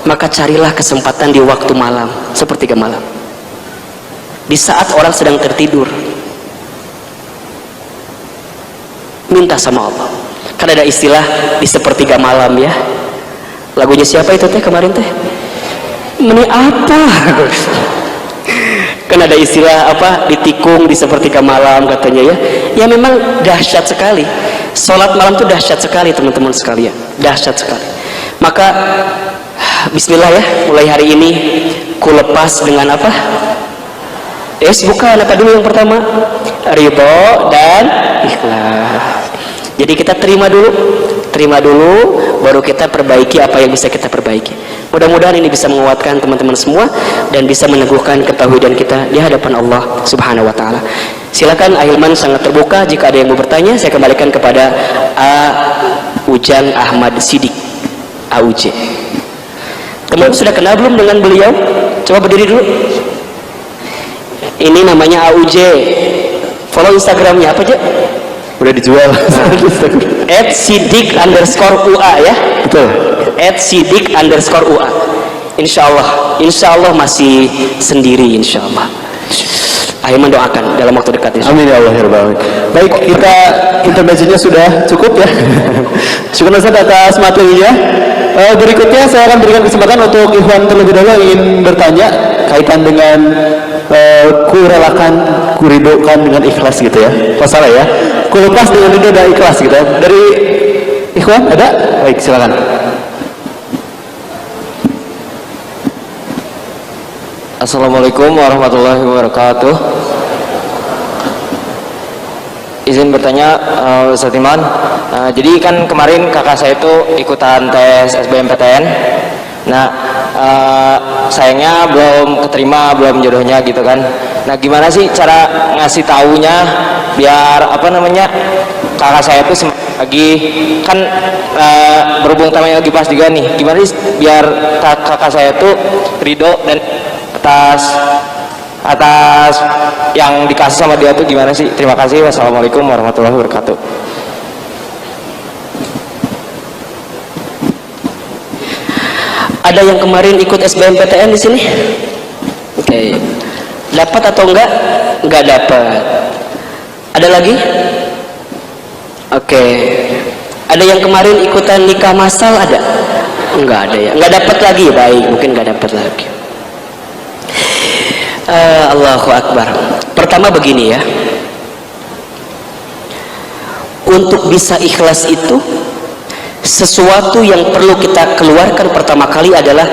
maka carilah kesempatan di waktu malam, sepertiga malam, di saat orang sedang tertidur. Minta sama Allah. Kan ada istilah di sepertiga malam ya. Lagunya siapa itu teh kemarin teh? Meni apa? Kan ada istilah apa, ditikung di sepertiga malam katanya ya. Ya memang dahsyat sekali. Salat malam itu dahsyat sekali teman-teman sekalian. Dahsyat sekali. Maka bismillah ya, mulai hari ini ku lepas dengan apa? Bukan, apa dulu yang pertama? Ridho dan ikhlas. Jadi kita terima dulu, baru kita perbaiki apa yang bisa kita perbaiki. Mudah-mudahan ini bisa menguatkan teman-teman semua dan bisa meneguhkan ketauhidan kita di hadapan Allah Subhanahu wa taala. Silakan Ahilman sangat terbuka, jika ada yang mau bertanya saya kembalikan kepada Ujang Ahmad Sidik, AUJ. Teman sudah kenal belum dengan beliau? Coba berdiri dulu. Ini namanya AUJ. Follow Instagramnya apa aja? Udah dijual. @sidik_ua ya. Betul. @sidik_ua. Insya Allah masih sendiri insya Allah. Ayo mendoakan dalam waktu dekat. Amin ya Allah ya Rabbal Alamin. Baik, kita intermezzonya sudah cukup ya. Syukur Ustaz atas materinya. Berikutnya saya akan berikan kesempatan untuk Ikhwan terlebih dahulu yang ingin bertanya kaitan dengan kurelakan, kuridokan dengan ikhlas gitu ya. Masalah ya. Kulepas dengan ridho dan ikhlas gitu ya. Dari Ikhwan ada? Baik, silakan. Assalamualaikum warahmatullahi wabarakatuh. Izin bertanya Ustaz Iman, jadi kan kemarin kakak saya itu ikutan tes SBMPTN. Nah sayangnya belum keterima, belum jodohnya gitu kan. Nah gimana sih cara ngasih taunya biar kakak saya itu lagi kan berhubung tamanya lagi pas juga nih, gimana sih biar kakak saya itu ridho dan atas yang dikasih sama dia tuh gimana sih? Terima kasih. Wassalamualaikum warahmatullahi wabarakatuh. Ada yang kemarin ikut SBMPTN di sini? Oke. Dapat atau enggak? Enggak dapat. Ada lagi? Oke. Ada yang kemarin ikutan nikah massal ada? Enggak ada ya. Enggak dapat lagi. Baik, mungkin enggak dapat lagi. Allahu Akbar. Pertama begini ya, untuk bisa ikhlas itu sesuatu yang perlu kita keluarkan pertama kali adalah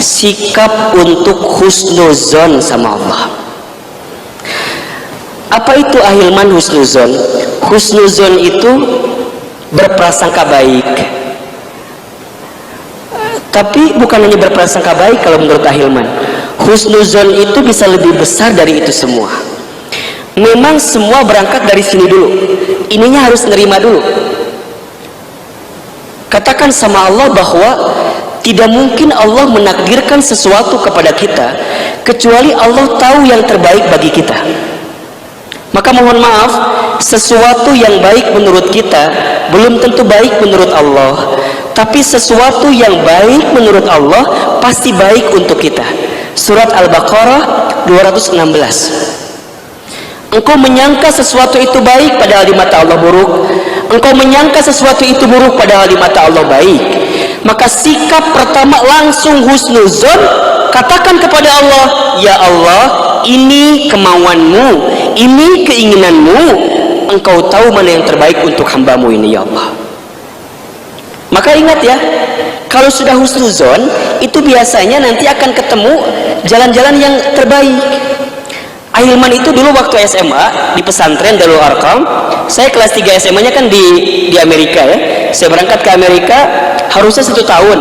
sikap untuk husnuzon sama Allah. Apa itu Ahilman husnuzon? Husnuzon itu berprasangka baik, tapi bukan hanya berprasangka baik. Kalau menurut Ahilman, husnuzon itu bisa lebih besar dari itu semua. Memang semua berangkat dari sini dulu, ininya harus nerima dulu. Katakan sama Allah bahwa tidak mungkin Allah menakdirkan sesuatu kepada kita kecuali Allah tahu yang terbaik bagi kita. Maka mohon maaf, sesuatu yang baik menurut kita belum tentu baik menurut Allah, tapi sesuatu yang baik menurut Allah pasti baik untuk kita. Surat Al-Baqarah 216. Engkau menyangka sesuatu itu baik padahal di mata Allah buruk. Engkau menyangka sesuatu itu buruk padahal di mata Allah baik. Maka sikap pertama langsung husnuzon, katakan kepada Allah, ya Allah, ini kemauanmu, ini keinginanmu, engkau tahu mana yang terbaik untuk hambamu ini ya Allah. Maka ingat ya, kalau sudah husnuzon itu biasanya nanti akan ketemu jalan-jalan yang terbaik. Ahilman itu dulu waktu SMA di pesantren Darul Arqam, saya kelas 3 SMA nya kan di Amerika ya. Saya berangkat ke Amerika harusnya 1 tahun,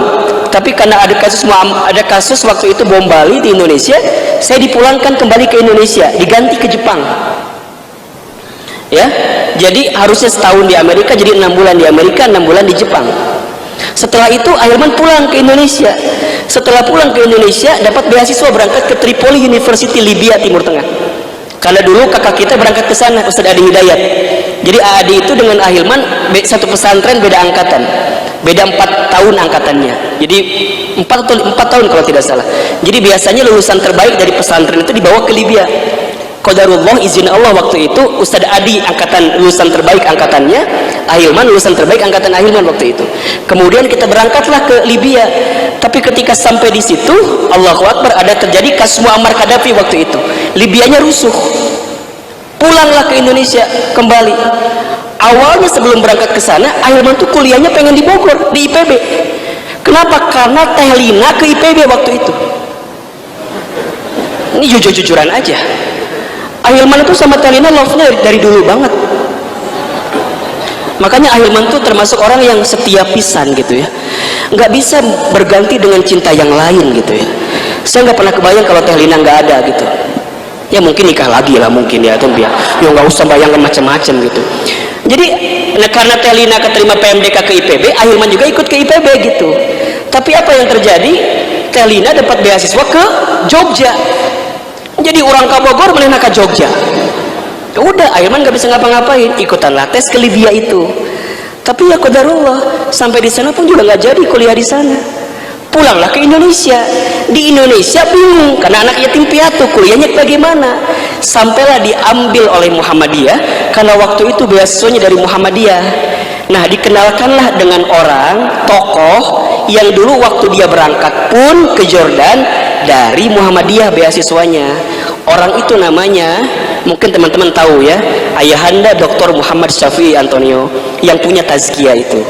tapi karena ada kasus waktu itu bom Bali di Indonesia, saya dipulangkan kembali ke Indonesia, diganti ke Jepang ya. Jadi harusnya setahun di Amerika, jadi 6 bulan di Amerika, 6 bulan di Jepang. Setelah itu Ahilman pulang ke Indonesia. Setelah pulang ke Indonesia dapat beasiswa berangkat ke Tripoli University Libya Timur Tengah. Karena dulu kakak kita berangkat ke sana, Ustadz Adi Hidayat. Jadi Adi itu dengan Ahilman satu pesantren, beda angkatan, beda 4 tahun angkatannya. Jadi 4 tahun kalau tidak salah. Jadi biasanya lulusan terbaik dari pesantren itu dibawa ke Libya. Qadarullah, izin Allah, waktu itu Ustadz Adi lulusan terbaik angkatannya, Ahilman lulusan terbaik angkatan Ahilman waktu itu. Kemudian kita berangkatlah ke Libya. Tapi ketika sampai di situ, Allahu Akbar, ada terjadi kasus Muammar Gaddafi waktu itu. Libyanya rusuh. Pulanglah ke Indonesia kembali. Awalnya sebelum berangkat ke sana, Ahilman tuh kuliahnya pengen di Bogor, di IPB. Kenapa? Karena Teh Lina ke IPB waktu itu. Ini jujur-jujuran aja. Ahilman itu sama Teh Lina love-nya dari dulu banget. Makanya Ahilman tuh termasuk orang yang setia pisan gitu ya, nggak bisa berganti dengan cinta yang lain gitu ya. Saya nggak pernah kebayang kalau Teh Lina nggak ada gitu. Ya mungkin nikah lagi lah mungkin ya, tuh biar ya nggak usah bayangkan macam-macam gitu. Jadi karena Teh Lina keterima PMDK ke IPB, Ahilman juga ikut ke IPB gitu. Tapi apa yang terjadi? Teh Lina dapat beasiswa ke Jogja. Jadi orang ke Bogor menena ke Jogja. Udah, Ahilman nggak bisa ngapa-ngapain, ikutanlah tes ke Libya itu. Tapi ya qadarullah, sampai di sana pun juga nggak jadi kuliah di sana. Pulanglah ke Indonesia. Di Indonesia bingung karena anak yatim piatu, kuliahnya bagaimana? Sampailah diambil oleh Muhammadiyah karena waktu itu beasiswanya dari Muhammadiyah. Nah, dikenalkanlah dengan orang tokoh yang dulu waktu dia berangkat pun ke Jordan dari Muhammadiyah beasiswanya. Orang itu namanya, mungkin teman-teman tahu ya, Ayahanda Dr. Muhammad Syafi'i Antonio yang punya tazkiyah itu,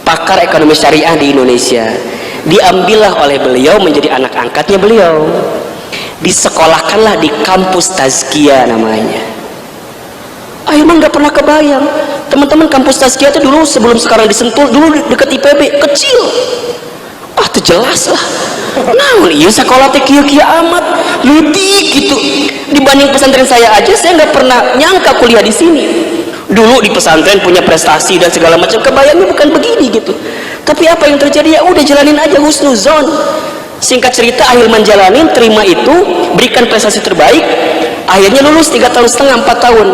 pakar ekonomi syariah di Indonesia. Diambillah oleh beliau menjadi anak angkatnya beliau, disekolahkanlah di kampus tazkiyah namanya. Ahilman nggak pernah kebayang, teman-teman, kampus tazkiyah itu dulu sebelum sekarang disentul, dulu dekat IPB kecil. Ah, itu jelas lah. Nah, iya sekolah teh kieu-kieu amat, leutik gitu. Dibanding pesantren saya aja, saya nggak pernah nyangka kuliah di sini. Dulu di pesantren punya prestasi dan segala macam, kebayangnya bukan begini gitu. Tapi apa yang terjadi? Ya udah jalanin aja, husnuzon. Singkat cerita, Ahilman jalanin, terima itu, berikan prestasi terbaik. Akhirnya lulus 3,5 tahun, 4 tahun.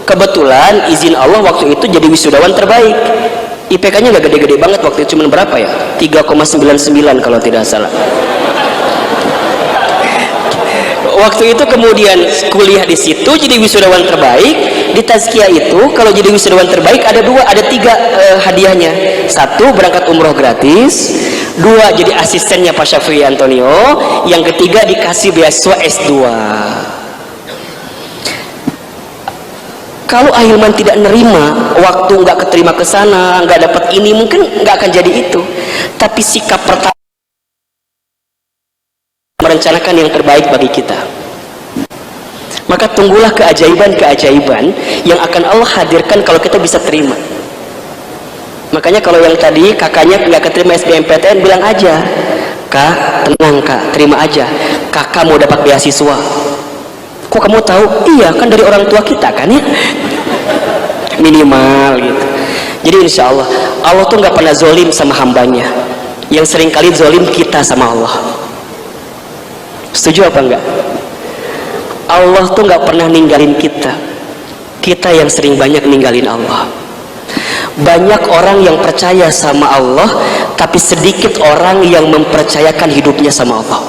Kebetulan izin Allah waktu itu jadi wisudawan terbaik. IPK-nya nggak gede-gede banget waktu itu, cuma berapa ya? 3,99 kalau tidak salah. Waktu itu kemudian kuliah di situ jadi wisudawan terbaik. Di tazkiyah itu kalau jadi wisudawan terbaik ada 3 hadiahnya. 1, berangkat umroh gratis. 2, jadi asistennya Pak Syafi'i Antonio. Yang ketiga dikasih beasiswa S2. Kalau Ahilman tidak nerima, waktu nggak keterima ke sana, nggak dapat ini, mungkin nggak akan jadi itu. Tapi sikap pertama merencanakan yang terbaik bagi kita. Maka tunggulah keajaiban-keajaiban yang akan Allah hadirkan kalau kita bisa terima. Makanya kalau yang tadi kakaknya nggak keterima SBMPTN, bilang aja, Kak, tenang Kak, terima aja. Kakak mau dapat beasiswa. Kok kamu tahu? Iya, kan dari orang tua kita kan ya, minimal gitu. Jadi insya Allah, Allah tuh nggak pernah zolim sama hambanya. Yang sering kali zolim kita sama Allah. Setuju apa enggak? Allah tuh nggak pernah ninggalin kita. Kita yang sering banyak ninggalin Allah. Banyak orang yang percaya sama Allah, tapi sedikit orang yang mempercayakan hidupnya sama Allah.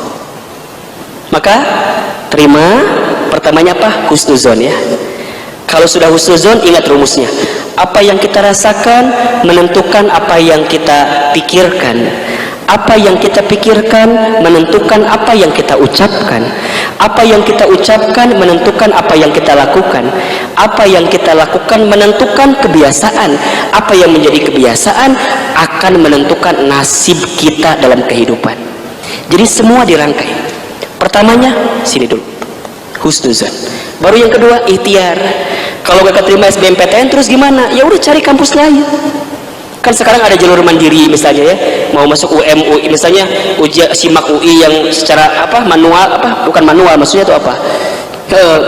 Maka terima. Pertamanya apa? Husnuzon ya. Kalau sudah husnuzon, ingat rumusnya. Apa yang kita rasakan menentukan apa yang kita pikirkan. Apa yang kita pikirkan menentukan apa yang kita ucapkan. Apa yang kita ucapkan menentukan apa yang kita lakukan. Apa yang kita lakukan menentukan kebiasaan. Apa yang menjadi kebiasaan akan menentukan nasib kita dalam kehidupan. Jadi semua dirangkai. Pertamanya sini dulu, husnuzon. Baru yang kedua ikhtiar. Kalau gak keterima SBMPTN terus gimana? Ya udah cari kampusnya aja. Kan sekarang ada jalur mandiri misalnya ya, mau masuk UI misalnya, ujian SIMAK UI yang secara apa manual, apa bukan manual, maksudnya itu apa,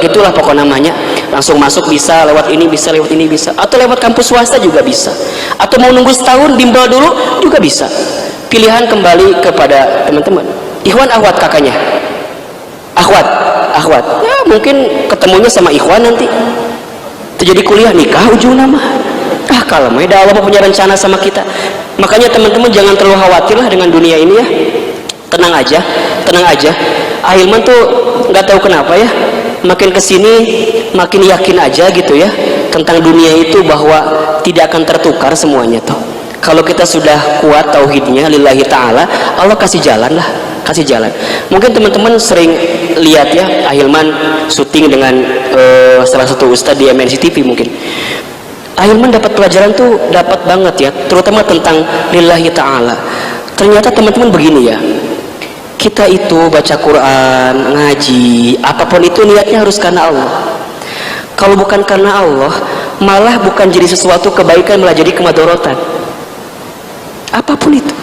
gitulah pokok namanya, langsung masuk bisa, lewat ini bisa, lewat ini bisa, atau lewat kampus swasta juga bisa, atau mau nunggu setahun bimbel dulu juga bisa. Pilihan kembali kepada teman-teman. Ikhwan akhwat kakaknya, akhwat ya mungkin ketemunya sama ikhwan nanti terjadi kuliah nikah ujung nama. Kalau Allah punya rencana sama kita. Makanya teman-teman jangan terlalu khawatir lah dengan dunia ini ya. Tenang aja. Ahilman tuh nggak tahu kenapa ya, makin kesini makin yakin aja gitu ya tentang dunia itu, bahwa tidak akan tertukar semuanya tuh. Kalau kita sudah kuat tauhidnya lillahi ta'ala, Allah kasih jalan lah, kasih jalan. Mungkin teman-teman sering lihat ya Ahilman syuting dengan salah satu ustadz di MNC TV mungkin. Ahilman dapat pelajaran tuh dapat banget ya, terutama tentang lillahi ta'ala. Ternyata teman-teman begini ya, kita itu baca Quran, ngaji, apapun itu niatnya harus karena Allah. Kalau bukan karena Allah, malah bukan jadi sesuatu kebaikan, malah jadi kemadorotan. Apapun itu.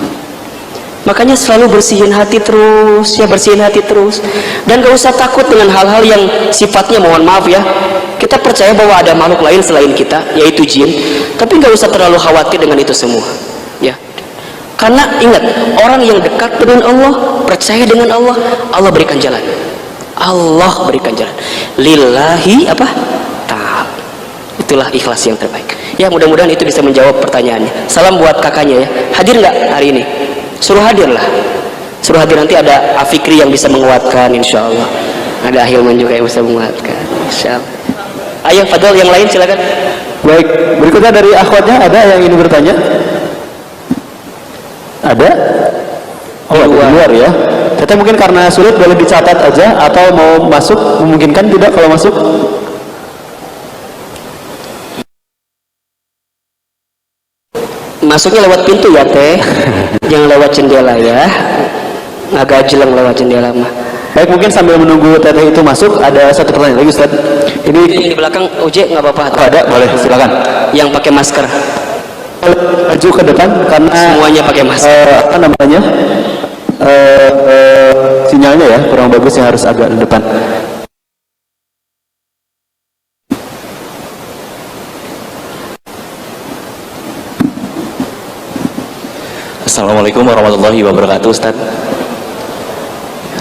Makanya selalu bersihin hati terus, ya bersihin hati terus. Dan gak usah takut dengan hal-hal yang sifatnya, mohon maaf ya, kita percaya bahwa ada makhluk lain selain kita, yaitu jin. Tapi gak usah terlalu khawatir dengan itu semua. Ya. Karena ingat, orang yang dekat dengan Allah, percaya dengan Allah, Allah berikan jalan. Allah berikan jalan. Lillahi apa? Ta'ala. Itulah ikhlas yang terbaik. Ya mudah-mudahan itu bisa menjawab pertanyaannya. Salam buat kakaknya ya. Hadir nggak hari ini? Suruh hadir lah. Suruh hadir, nanti ada Afikri yang bisa menguatkan insya Allah. Ada Ahilman juga yang bisa menguatkan insya Allah. Ayo Fadol yang lain silakan. Baik, berikutnya dari akhwatnya ada yang ingin bertanya? Ada? Oh, di luar ya. Teteh mungkin karena sulit boleh dicatat aja, atau mau masuk memungkinkan tidak kalau masuk? Masuknya lewat pintu ya teh, jangan lewat jendela ya, agak jeleng lewat jendela mah. Baik, mungkin sambil menunggu teteh itu masuk, ada satu pertanyaan lagi Ustaz. Ini yang di belakang Uje nggak apa-apa? Ada, boleh silakan. Yang pakai masker. Maju ke depan karena semuanya pakai masker. Apa namanya? Sinyalnya ya kurang bagus, yang harus agak di depan. Assalamualaikum warahmatullahi wabarakatuh Ustadz.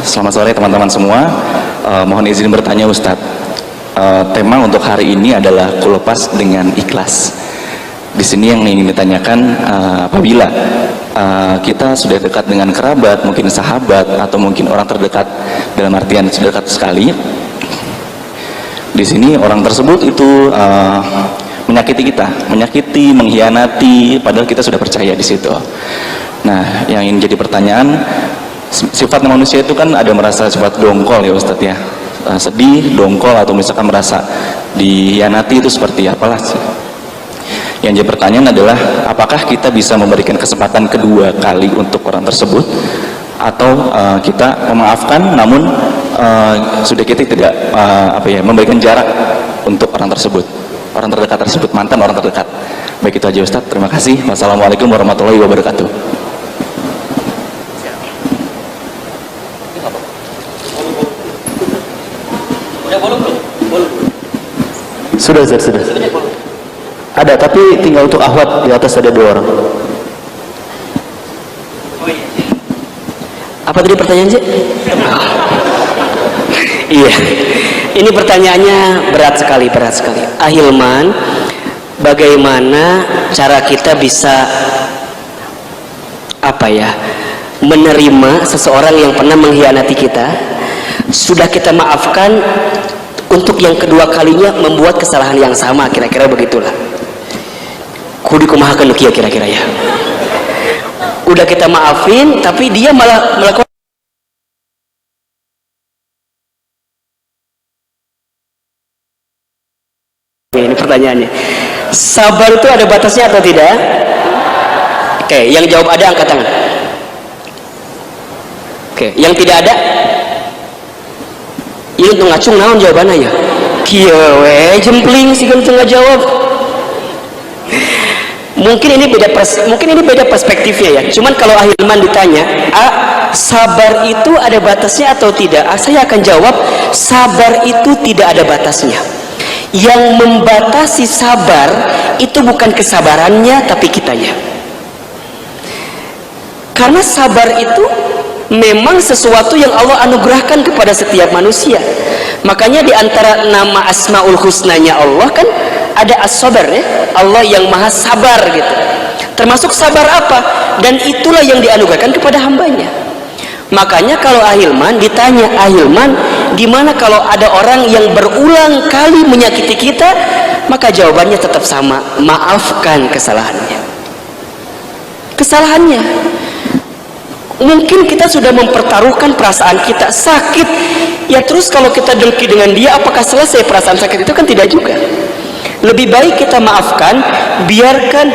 Selamat sore teman-teman semua. Mohon izin bertanya Ustadz. Tema untuk hari ini adalah kulepas dengan ikhlas. Di sini yang ingin ditanyakan, apabila kita sudah dekat dengan kerabat, mungkin sahabat, atau mungkin orang terdekat dalam artian sudah dekat sekali, di sini orang tersebut itu menyakiti kita, mengkhianati, padahal kita sudah percaya di situ. Nah, yang ingin jadi pertanyaan, sifat manusia itu kan ada merasa sifat dongkol ya Ustadz ya, sedih, dongkol, atau misalkan merasa dikhianati, itu seperti apalah. Yang jadi pertanyaan adalah, apakah kita bisa memberikan kesempatan kedua kali untuk orang tersebut, atau kita memaafkan namun sudah kita tidak memberikan jarak untuk orang tersebut, orang terdekat tersebut, mantan orang terdekat. Baik, itu aja Ustadz, terima kasih. Wassalamualaikum warahmatullahi wabarakatuh. Sudah. Ada, tapi tinggal untuk akhwat, di atas ada 2 orang. Apa tadi pertanyaan sih? Iya, ini pertanyaannya berat sekali. Ahilman, bagaimana cara kita bisa menerima seseorang yang pernah mengkhianati kita, sudah kita maafkan, untuk yang kedua kalinya membuat kesalahan yang sama, kira-kira begitulah. Kudu kumahakeun kieu kira-kira ya. Udah kita maafin, tapi dia malah melakukan. Ini pertanyaannya. Sabar itu ada batasnya atau tidak? Oke, yang jawab ada angkat tangan. Oke, yang tidak ada? Ini tuh ngacung naon jawabannya ya? Kieu we jempling sih kan tengah jawab. Mungkin ini beda perspektifnya ya. Cuman kalau Ahilman ditanya, sabar itu ada batasnya atau tidak? Saya akan jawab, sabar itu tidak ada batasnya. Yang membatasi sabar itu bukan kesabarannya, tapi kitanya. Karena sabar itu memang sesuatu yang Allah anugerahkan kepada setiap manusia. Makanya di antara nama Asmaul Husnanya Allah kan ada As-Sabar ya, Allah yang maha sabar gitu. Termasuk sabar apa? Dan itulah yang dianugerahkan kepada hambanya. Makanya kalau Ahilman ditanya, Ahilman gimana kalau ada orang yang berulang kali menyakiti kita? Maka jawabannya tetap sama, maafkan kesalahannya. Kesalahannya. Mungkin kita sudah mempertaruhkan perasaan kita, sakit ya, terus kalau kita dengki dengan dia apakah selesai perasaan sakit itu? Kan tidak juga. Lebih baik kita maafkan, biarkan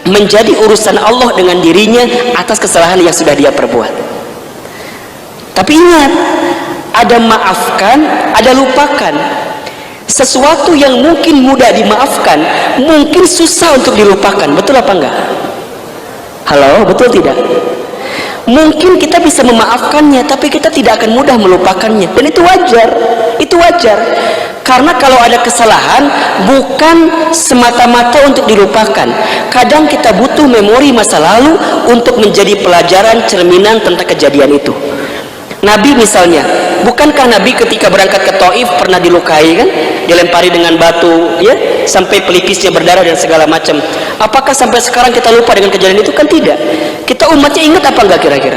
menjadi urusan Allah dengan dirinya atas kesalahan yang sudah dia perbuat. Tapi ingat, ada maafkan, ada lupakan. Sesuatu yang mungkin mudah dimaafkan mungkin susah untuk dilupakan. Betul apa enggak? Halo, betul tidak? Mungkin kita bisa memaafkannya, tapi kita tidak akan mudah melupakannya. Dan itu wajar. Itu wajar. Karena kalau ada kesalahan bukan semata-mata untuk dilupakan. Kadang kita butuh memori masa lalu untuk menjadi pelajaran cerminan tentang kejadian itu. Nabi misalnya, bukankah Nabi ketika berangkat ke Taif pernah dilukai kan? Dilempari dengan batu ya, sampai pelipisnya berdarah dan segala macam. Apakah sampai sekarang kita lupa dengan kejadian itu? Kan tidak. Kita umatnya ingat apa enggak kira-kira?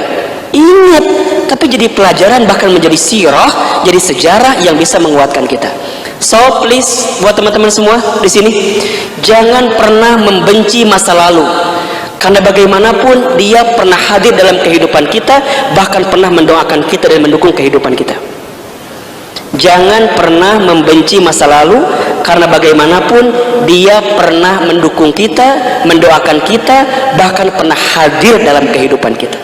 Ingat, tapi jadi pelajaran, bahkan menjadi sirah, jadi sejarah yang bisa menguatkan kita. So please buat teman-teman semua di sini, jangan pernah membenci masa lalu. Karena bagaimanapun dia pernah hadir dalam kehidupan kita, bahkan pernah mendoakan kita dan mendukung kehidupan kita. Jangan pernah membenci masa lalu, karena bagaimanapun dia pernah mendukung kita, mendoakan kita, bahkan pernah hadir dalam kehidupan kita.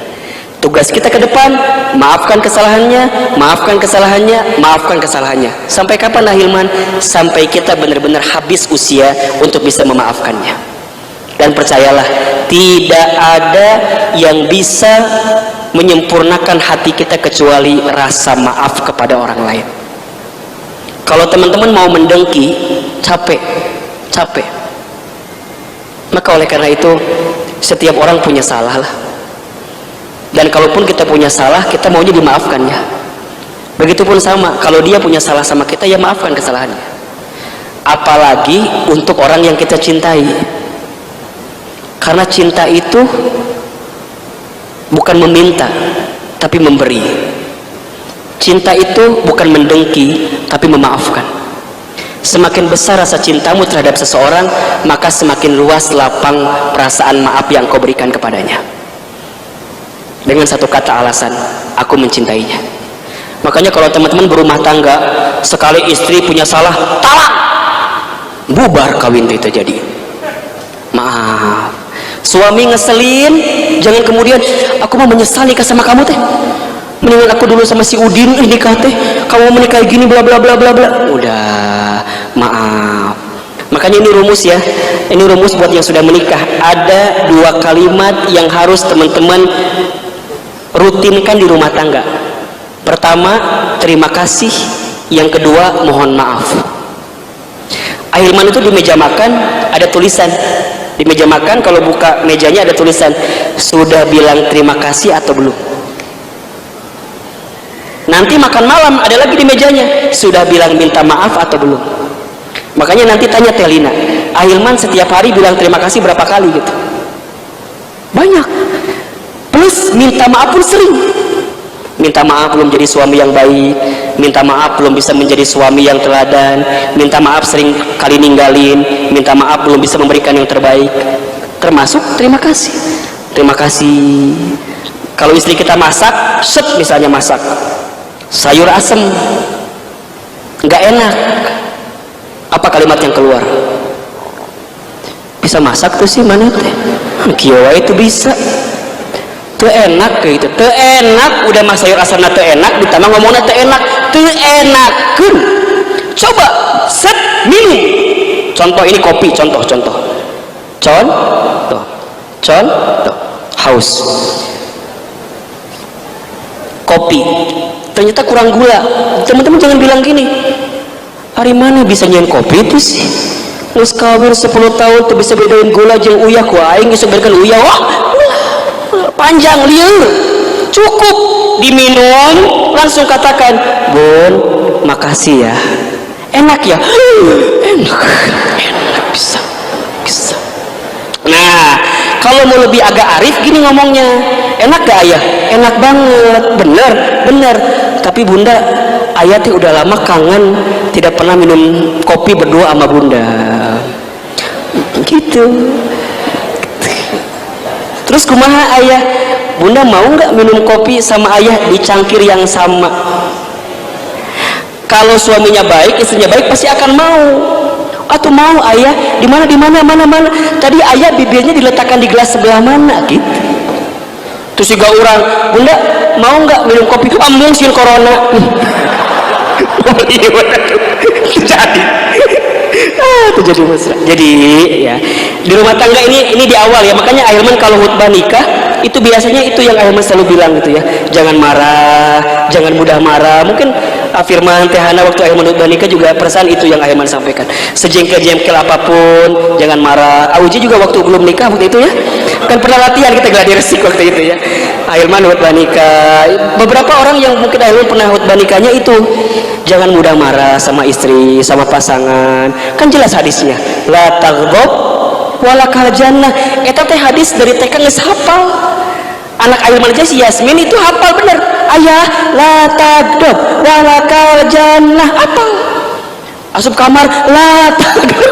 Tugas kita ke depan, maafkan kesalahannya, maafkan kesalahannya, maafkan kesalahannya. Sampai kapan Ahilman? Sampai kita benar-benar habis usia untuk bisa memaafkannya. Dan percayalah, tidak ada yang bisa menyempurnakan hati kita kecuali rasa maaf kepada orang lain. Kalau teman-teman mau mendengki, capek. Maka oleh karena itu, setiap orang punya salah lah. Dan kalaupun kita punya salah, kita maunya dimaafkannya. Begitupun sama, kalau dia punya salah sama kita, ya maafkan kesalahannya. Apalagi untuk orang yang kita cintai. Karena cinta itu bukan meminta, tapi memberi. Cinta itu bukan mendengki, tapi memaafkan. Semakin besar rasa cintamu terhadap seseorang, maka semakin luas lapang perasaan maaf yang kau berikan kepadanya. Dengan satu kata alasan, aku mencintainya. Makanya kalau teman-teman berumah tangga, sekali istri punya salah, talak, bubar kawin itu jadi. Maaf. Suami ngeselin, jangan kemudian aku mau menyesal nikah sama kamu teh. Mendingan aku dulu sama si Udin nikah teh. Kamu menikah gini bla bla bla bla bla. Udah, maaf. Makanya ini rumus ya. Ini rumus buat yang sudah menikah. Ada 2 kalimat yang harus teman-teman rutinkan di rumah tangga. Pertama, terima kasih. Yang kedua, mohon maaf. Ahilman itu di meja makan ada tulisan. Di meja makan kalau buka mejanya ada tulisan, sudah bilang terima kasih atau belum? Nanti makan malam ada lagi di mejanya, sudah bilang minta maaf atau belum? Makanya nanti tanya Telina, Ahilman setiap hari bilang terima kasih berapa kali gitu? Banyak. Plus minta maaf pun sering. Minta maaf belum jadi suami yang baik, minta maaf belum bisa menjadi suami yang teladan, minta maaf sering kali ninggalin, minta maaf belum bisa memberikan yang terbaik. Termasuk terima kasih. Terima kasih. Kalau istri kita masak, misalnya masak sayur asem, nggak enak, apa kalimat yang keluar? Bisa masak tuh sih mana teh? Kiawa itu bisa. Teu enak gitu, teu enak, udah mas sayur asalna teu enak, ditambah ngomongnya teu enak, teu enakeun. Coba minum. Contoh ini kopi, contoh. Contoh, haus. Kopi, ternyata kurang gula. Teman-teman jangan bilang gini, hari mana bisa nyen kopi itu sih? Ngus kawin 10 tahun tuh bisa bedain gula jeung uyah ku aing geus bedakan uyah. Wah, panjang lieur. Cukup diminum langsung katakan, "Bun, makasih ya." Enak ya? Enak bisa. Nah, kalau mau lebih agak arif gini ngomongnya, enak gak ayah? Enak banget, bener. Tapi bunda, ayah teh udah lama kangen tidak pernah minum kopi berdua sama bunda. Gitu. Terus kumaha ayah? Bunda mau nggak minum kopi sama ayah di cangkir yang sama? Kalau suaminya baik, istrinya baik pasti akan mau. Atau mau ayah di mana tadi ayah bibirnya diletakkan di gelas sebelah mana gitu. Terus juga orang, bunda mau nggak minum kopi? Ambung sih corona. Jadi mesra. Jadi ya di rumah tangga ini di awal ya, makanya Ahilman kalau khutbah nikah itu biasanya itu yang Ahilman selalu bilang gitu ya, jangan marah, jangan mudah marah. Mungkin firman Tehana waktu Ahilman khutbah nikah juga perasaan itu yang Ahilman sampaikan, sejengkel-jengkel apapun jangan marah. Auji juga waktu belum nikah waktu itu ya kan pernah latihan kita gladi resik waktu itu ya. Ahilman khutbah nikah, beberapa orang yang mungkin Ahilman pernah khutbah nikahnya itu jangan mudah marah sama istri, sama pasangan. Kan jelas hadisnya, la taghdab walakal jannah. Eta teh hadis dari TK geus hafal. Anak Ahilman aja si Yasmin itu hafal bener. Ayah, la taghdab walakal jannah, hafal. Asup kamar, la taghdab.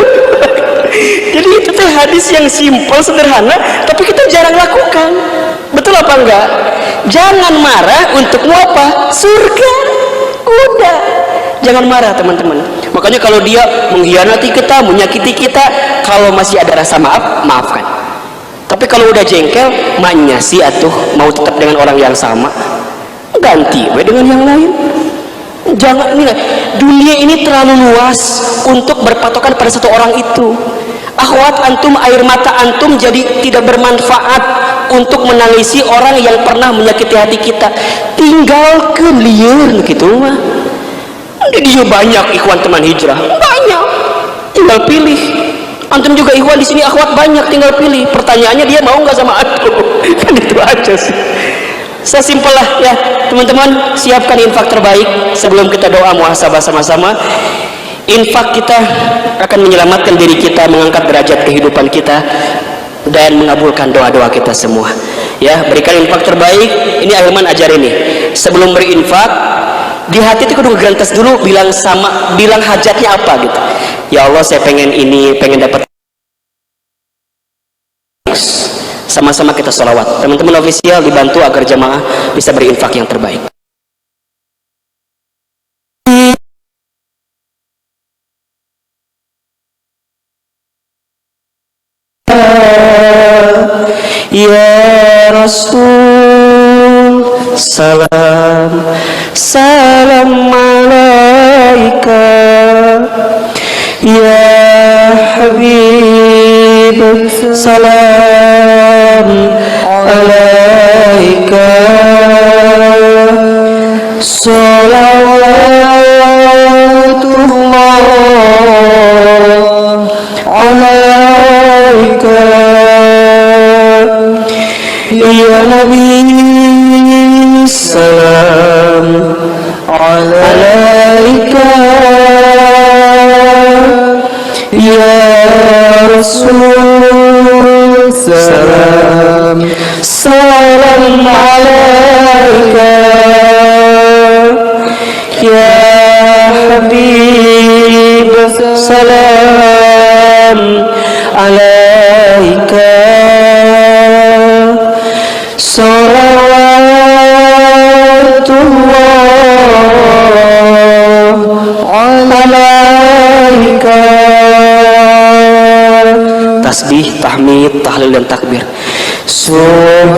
Jadi itu teh hadis yang simpel, sederhana, tapi kita jarang lakukan. Betul apa enggak? Jangan marah untuk apa? Surga. Udah, jangan marah teman-teman. Makanya kalau dia mengkhianati kita, menyakiti kita, kalau masih ada rasa maaf, maafkan. Tapi kalau udah jengkel, maknya sih atuh mau tetap dengan orang yang sama, ganti we dengan yang lain. Jangan, ini dunia ini terlalu luas untuk berpatokan pada satu orang itu. Akhwat antum, air mata antum jadi tidak bermanfaat untuk menangisi orang yang pernah menyakiti hati kita. Tinggal ke lieur gitu mah. Dia banyak ikhwan teman hijrah, banyak. Tinggal pilih. Antum juga ikhwan di sini akhwat banyak, tinggal pilih. Pertanyaannya dia mau nggak sama antum? Kan itu aja sih. Sesimpel lah ya teman-teman, siapkan infak terbaik sebelum kita doa muhasabah sama-sama. Infak kita akan menyelamatkan diri kita, mengangkat derajat kehidupan kita, dan mengabulkan doa-doa kita semua. Ya, berikan infak terbaik. Ini Ahilman ajar ini. Sebelum berinfak, di hati itu kudu ngegantes dulu, bilang hajatnya apa gitu. Ya Allah, saya pengen ini, pengen dapat. Sama-sama kita sholawat. Teman-teman ofisial dibantu agar jamaah bisa berinfak yang terbaik. Ya Rasul, salam alaika. Ya Habib, salam alaika. Salawatullah alaika. Ya Nabi, salam alaika. Ya Rasul, salam alaika. Ya Habib, salam alaika. Salawatullah alaika. Tasbih, tahmid, tahlil dan takbir. Subhanallah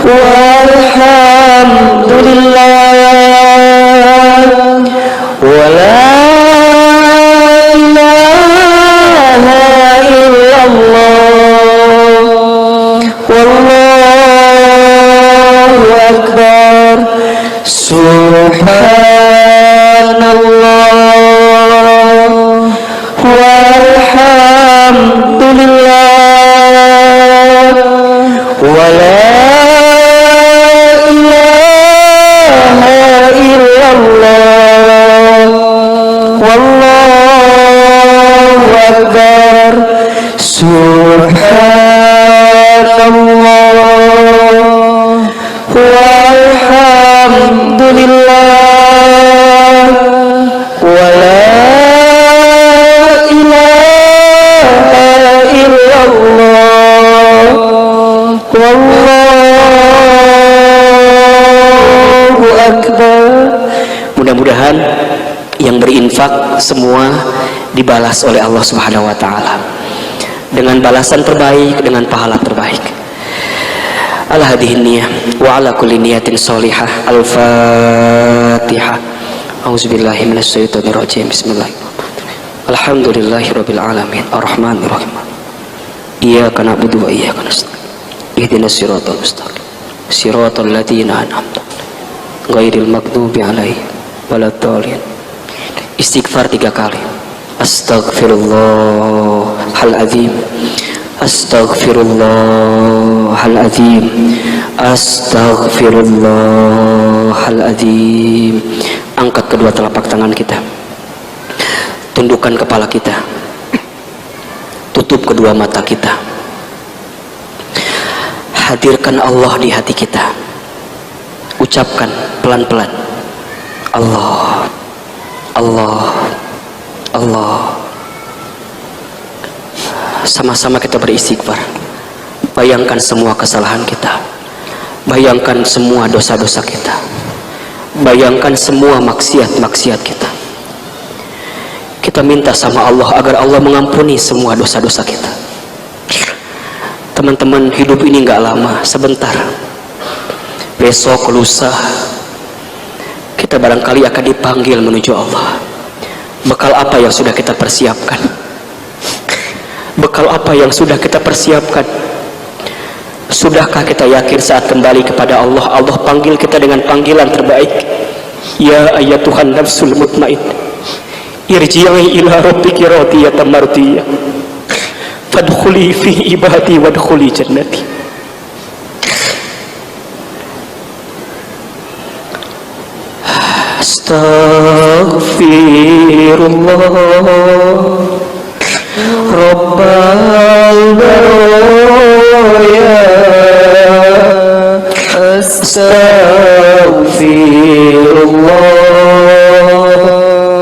walhamdulillah wa la ilaha wallahu akbar, subhanallah walhamdulillah wa la ilaha illallah wallahu akbar. Mudah-mudahan yang berinfak semua dibalas oleh Allah Subhanahu wa taala dengan balasan terbaik, dengan pahala terbaik. Ala hadhihi niyyah wa ala kulli niyatin shalihah. Al-Fatihah. Auzubillahi minasyaitonir rajim. Bismillahirrahmanirrahim. Alhamdulillahirabbil alamin. Arrahmanir rahim. Iyyaka na'budu wa iyyaka nasta'in. Ihdinas siratal mustaqim. Siratal ladzina an'amta 'alaihim ghairil maghdubi 'alaihim waladdallin. Istighfar 3 kali. Astaghfirullahal azim, astaghfirullahal azim, astaghfirullahal azim. Angkat kedua telapak tangan kita, tundukkan kepala kita, tutup kedua mata kita, hadirkan Allah di hati kita, ucapkan pelan-pelan, Allah, Allah, Allah. Sama-sama kita beristighfar. Bayangkan semua kesalahan kita, bayangkan semua dosa-dosa kita, bayangkan semua maksiat-maksiat kita. Kita minta sama Allah agar Allah mengampuni semua dosa-dosa kita. Teman-teman, hidup ini gak lama, sebentar. Besok, lusa, kita barangkali akan dipanggil menuju Allah. Bekal apa yang sudah kita persiapkan? Bekal apa yang sudah kita persiapkan? Sudahkah kita yakin saat kembali kepada Allah, Allah panggil kita dengan panggilan terbaik? Ya ayyatuhan nafsul mutmainnah, irji'i ila rabbiki radiyatan mardiyah, fadkhuli fi ibadi wadkhuli jannati. Astaghfirullah Rabbal baraya, astaghfirullah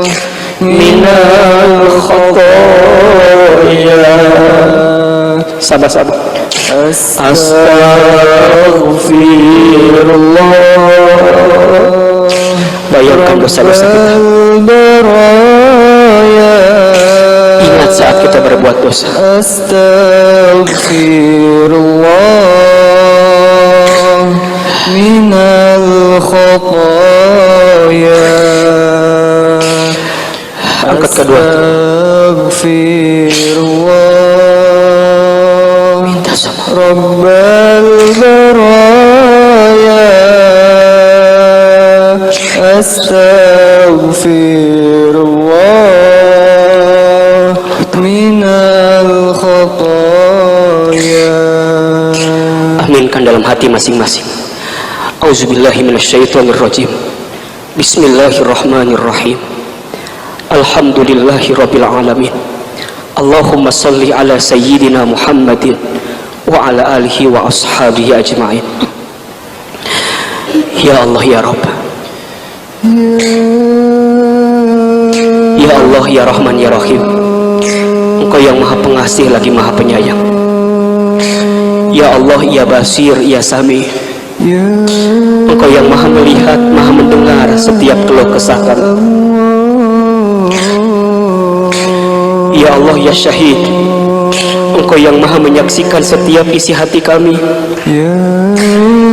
minal khotaya. Sabar-sabar. Astaghfirullah. Bayangkan dosa-dosa kita. Ingat saat kita berbuat dosa. Astaghfirullah minal khotaya. Angkat kedua. Astaghfirullah. Minta sama Rabbal baraya. Astaghfirullah minal khotaya. Aminkan dalam hati masing-masing. Auzubillahi minasyaitonirrajim. Bismillahirrahmanirrahim. Alhamdulillahi rabbil alamin. Allahumma salli ala sayyidina Muhammadin wa ala alihi wa ashabihi ajma'in. Ya Allah ya Rabb, ya Allah ya Rahman ya Rahim, Engkau yang maha pengasih lagi maha penyayang. Ya Allah ya Basir ya Sami, Engkau yang maha melihat maha mendengar setiap keluh kesah kami. Ya Allah ya Syahid, Engkau yang maha menyaksikan setiap isi hati kami.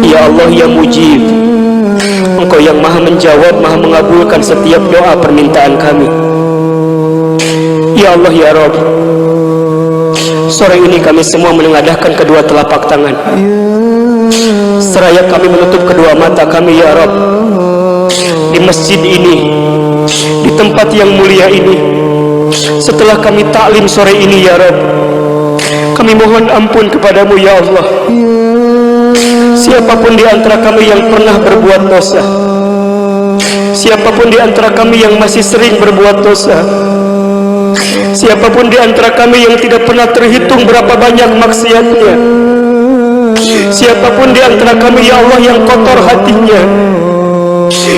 Ya Allah ya Mujib, Engkau yang maha menjawab, maha mengabulkan setiap doa permintaan kami. Ya Allah ya Rabb, sore ini kami semua menengadahkan kedua telapak tangan, seraya kami menutup kedua mata kami ya Rabb. Di masjid ini, di tempat yang mulia ini, setelah kami taklim sore ini ya Rabb, kami mohon ampun kepadamu ya Allah. Siapapun di antara kami yang pernah berbuat dosa, siapapun di antara kami yang masih sering berbuat dosa, siapapun di antara kami yang tidak pernah terhitung berapa banyak maksiatnya, siapapun di antara kami ya Allah yang kotor hatinya,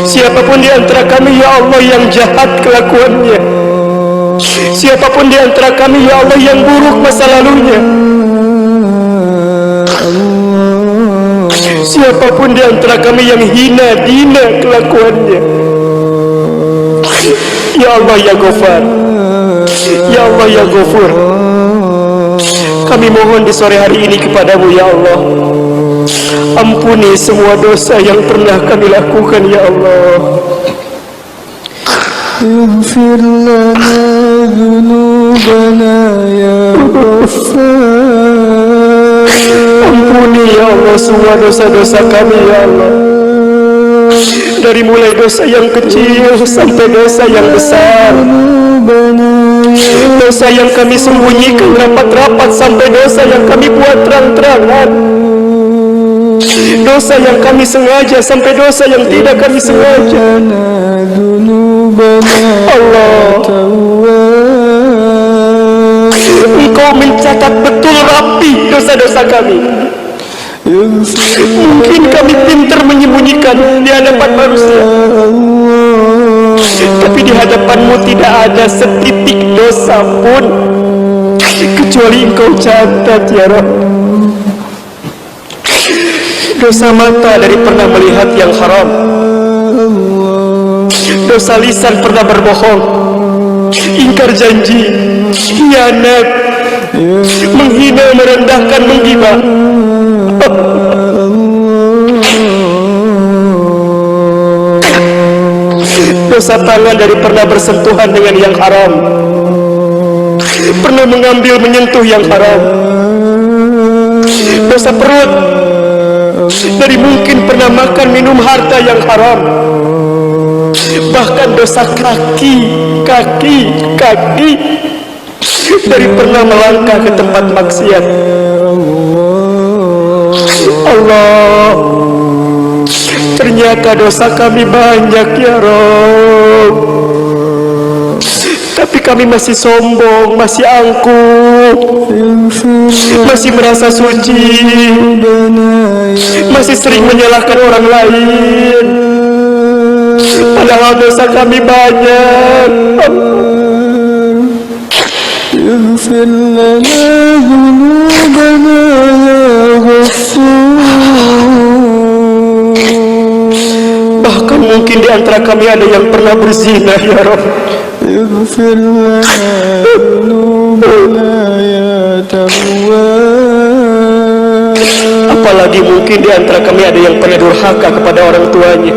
siapapun di antara kami ya Allah yang jahat kelakuannya, siapapun di antara kami ya Allah yang buruk masa lalunya, siapapun di antara kami yang hina dina kelakuannya, ya Allah ya Ghafar, ya Allah ya Ghafur, kami mohon di sore hari ini kepadamu ya Allah, ampuni semua dosa yang pernah kami lakukan ya Allah. اغفر لنا ذنوبنا يا غفار. Ampuni ya Allah semua dosa-dosa kami ya Allah, dari mulai dosa yang kecil sampai dosa yang besar, dosa yang kami sembunyikan rapat-rapat sampai dosa yang kami buat terang-terangan, dosa yang kami sengaja sampai dosa yang tidak kami sengaja. Allah, Engkau mencatat betul rapi dosa-dosa kami. Mungkin kami pintar menyembunyikan di hadapan manusia, tapi di hadapanmu tidak ada setitik dosa pun kecuali Engkau catat ya Rabb. Dosa mata dari pernah melihat yang haram, dosa lisan pernah berbohong, ingkar janji, khianat, menghina, merendahkan, menggibah. Dosa tangan dari pernah bersentuhan dengan yang haram, pernah mengambil menyentuh yang haram. Dosa perut dari mungkin pernah makan minum harta yang haram. Bahkan dosa kaki dari pernah melangkah ke tempat maksiat. Allah, ternyata dosa kami banyak ya Rabb, tapi kami masih sombong, masih angkuh, masih merasa suci, masih sering menyalahkan orang lain, padahal dosa kami banyak. اغفر لنا ذنوبنا يا غفور. Bahkan mungkin di antara kami ada yang pernah berzina ya Rabb. اغفر لنا ذنوبنا يا تواب. Apalagi mungkin di antara kami ada yang pernah durhaka kepada orang tuanya,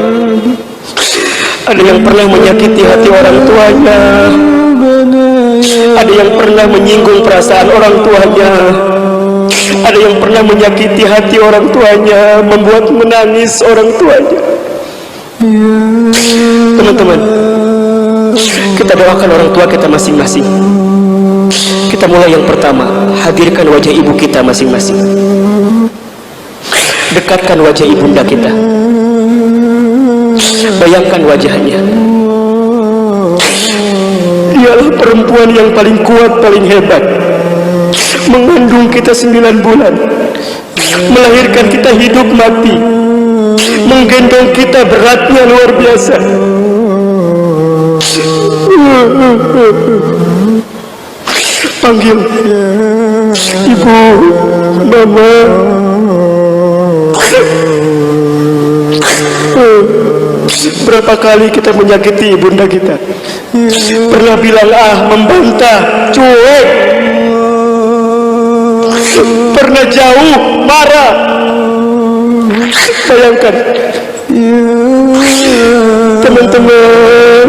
ada yang pernah menyakiti hati orang tuanya, ada yang pernah menyinggung perasaan orang tuanya, ada yang pernah menyakiti hati orang tuanya, membuat menangis orang tuanya. Teman-teman, kita doakan orang tua kita masing-masing. Kita mulai yang pertama, hadirkan wajah ibu kita masing-masing. Dekatkan wajah ibunda kita, bayangkan wajahnya. Dialah perempuan yang paling kuat, paling hebat, mengandung kita 9 bulan, melahirkan kita hidup mati, menggendong kita beratnya luar biasa. Panggil ibu, mama. Berapa kali kita menyakiti ibunda kita, pernah bilang membantah, cuek, pernah jauh, marah. Bayangkan teman-teman,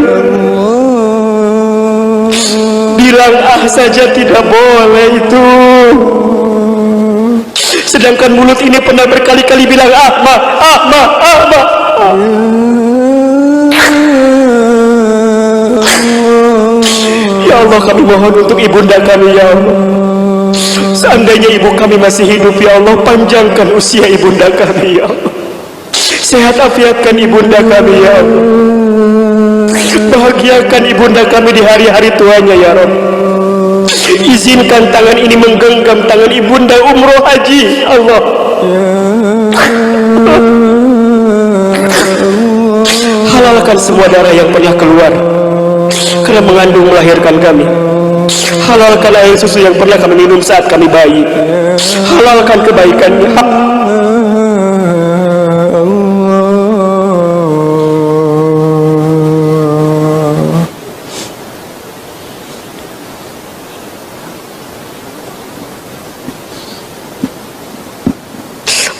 bilang saja tidak boleh itu, sedangkan mulut ini pernah berkali-kali bilang ma. Ya Allah, kami mohon untuk ibunda kami ya Allah. Seandainya ibu kami masih hidup ya Allah, panjangkan usia ibunda kami ya Allah. Sehat afiatkan ibunda kami ya Allah. Bahagiakan ibunda kami di hari-hari tuanya ya Rabb. Izinkan tangan ini menggenggam tangan ibunda umroh haji Allah. Halalkan semua darah yang pernah keluar karena mengandung melahirkan kami. Halalkan air susu yang pernah kami minum saat kami bayi. Halalkan kebaikannya.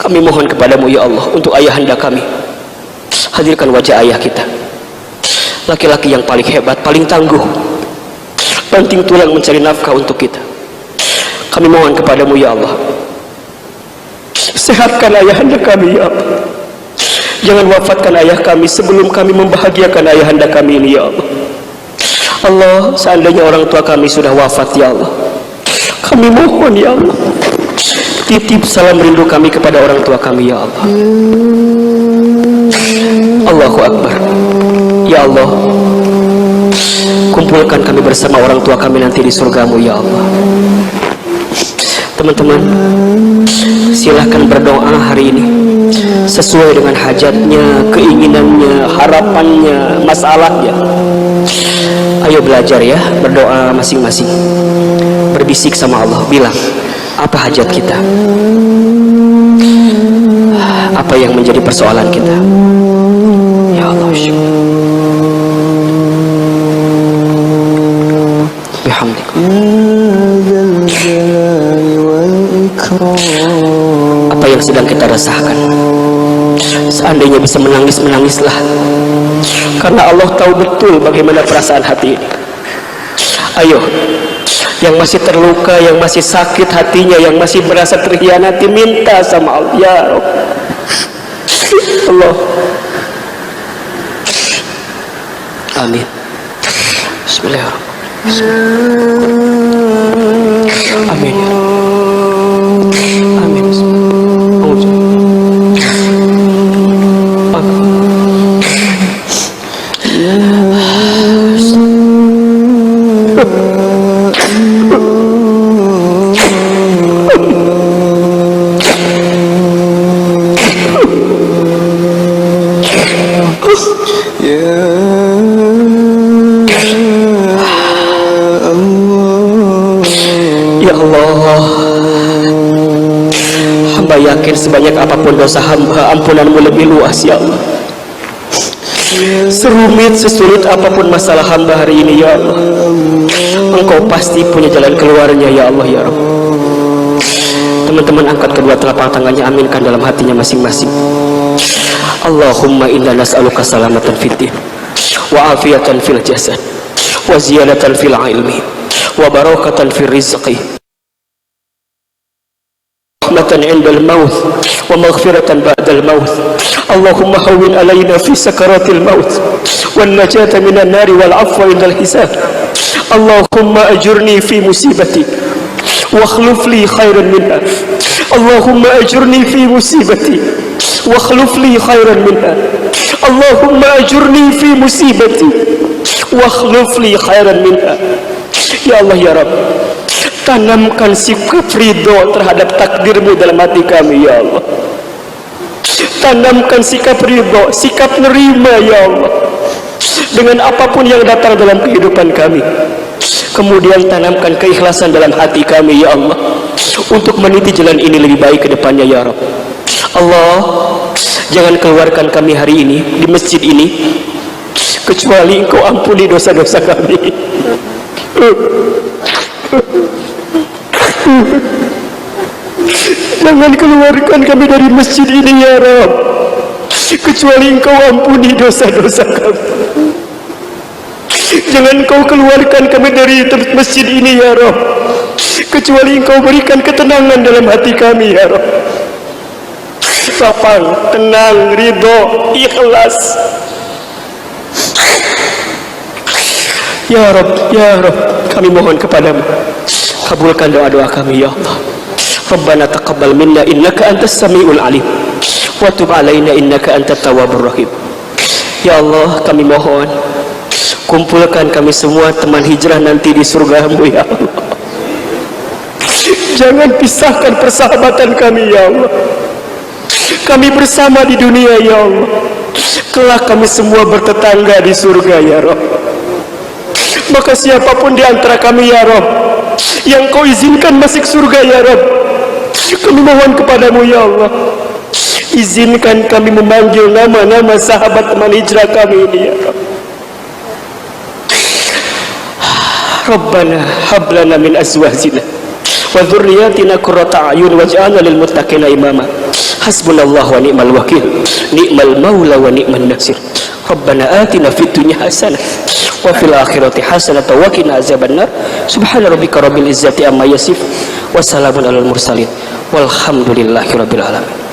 Kami mohon kepadamu ya Allah untuk ayahanda kami. Hadirkan wajah ayah kita, laki-laki yang paling hebat, paling tangguh, banting tulang mencari nafkah untuk kita. Kami mohon kepadamu ya Allah, sehatkan ayahanda kami ya Allah. Jangan wafatkan ayah kami sebelum kami membahagiakan ayahanda kami ini ya Allah. Allah, seandainya orang tua kami sudah wafat ya Allah, kami mohon ya Allah, titip salam rindu kami kepada orang tua kami ya Allah. Allahu Akbar. Ya Allah, kumpulkan kami bersama orang tua kami nanti di surgamu ya Allah. Teman-teman, silahkan berdoa hari ini sesuai dengan hajatnya, keinginannya, harapannya, masalahnya. Ayo belajar ya, berdoa masing-masing, berbisik sama Allah, bilang apa hajat kita, apa yang menjadi persoalan kita. Ya Allah, bihamdik. Apa yang sedang kita rasakan, seandainya bisa menangis, menangislah, karena Allah tahu betul bagaimana perasaan hati ini. Ayo, yang masih terluka, yang masih sakit hatinya, yang masih merasa terhianati, minta sama Allah ya Rabb. Allah, amin. Bismillahirrahmanirrahim. Amin. Amin. Ya Allah, hamba yakin sebanyak apapun dosa hamba, ampunanmu lebih luas ya Allah. Serumit, sesulit apapun masalah hamba hari ini ya Allah, Engkau pasti punya jalan keluarnya ya Allah ya Rabb. Teman-teman angkat kedua telapak tangannya, aminkan dalam hatinya masing-masing. Allahumma inna nas'aluka salamatan fid din wa afiatan fil jasad wa ziyadatan fil ilmi wa barakatan fil rizqi rahmatan indal maut wa maghfiratan ba'dal maut. Allahumma hawwin alaina fi sakaratil maut wan najata minan nari wal afwa indal hisab. Allahumma ajurni fi musibati wa akhlif li khairan minha. Allahumma ajurni fi musibati wa akhlif li khairan minha. Allahumma ajurni fi musibati wa akhlif li khairan minha. Ya Allah ya Rabb, tanamkan sikap ridho terhadap takdirmu dalam hati kami ya Allah. Tanamkan sikap ridho, sikap nerima ya Allah dengan apapun yang datang dalam kehidupan kami. Kemudian tanamkan keikhlasan dalam hati kami ya Allah untuk meniti jalan ini lebih baik ke depannya ya Rabb. Allah, jangan keluarkan kami hari ini di masjid ini kecuali Engkau ampuni dosa-dosa kami. Jangan keluarkan kami dari masjid ini ya Rabb kecuali Engkau ampuni dosa-dosa kami. Jangan Engkau keluarkan kami dari masjid ini ya Rabb kecuali Engkau berikan ketenangan dalam hati kami ya Rabb. Lapang, tenang, ridho, ikhlas. Ya Rabb, ya Rabb, kami mohon kepadamu, kabulkan doa-doa kami ya Allah. Rabbana taqabbal minna innaka antas samiul alim wa tub alaina innaka antat tawwabur rahim. Ya Allah, kami mohon kumpulkan kami semua teman hijrah nanti di surga-Mu ya Allah. Jangan pisahkan persahabatan kami ya Allah. Kami bersama di dunia ya Allah, kelak kami semua bertetangga di surga ya Rabb. Maka siapapun di antara kami ya Rabb yang Kau izinkan masuk surga ya Rabb, kami mohon kepadamu ya Allah, izinkan kami memanggil nama-nama sahabat teman hijrah kami ini ya Rabb. Rabbana hablana min azwajina wa dzurriyyatina qurrata a'yun waj'alna lil muttaqina imama. Hasbunallahu wa ni'mal wakil, ni'mal maula wa ni'man nasir. Rabbana atina fid dunya hasanah wa fil akhirati hasanah wa qina azabannar. Subhana rabbika rabbil izzati amma yasifun wa salamun alal mursalin walhamdulillahi rabbil alamin.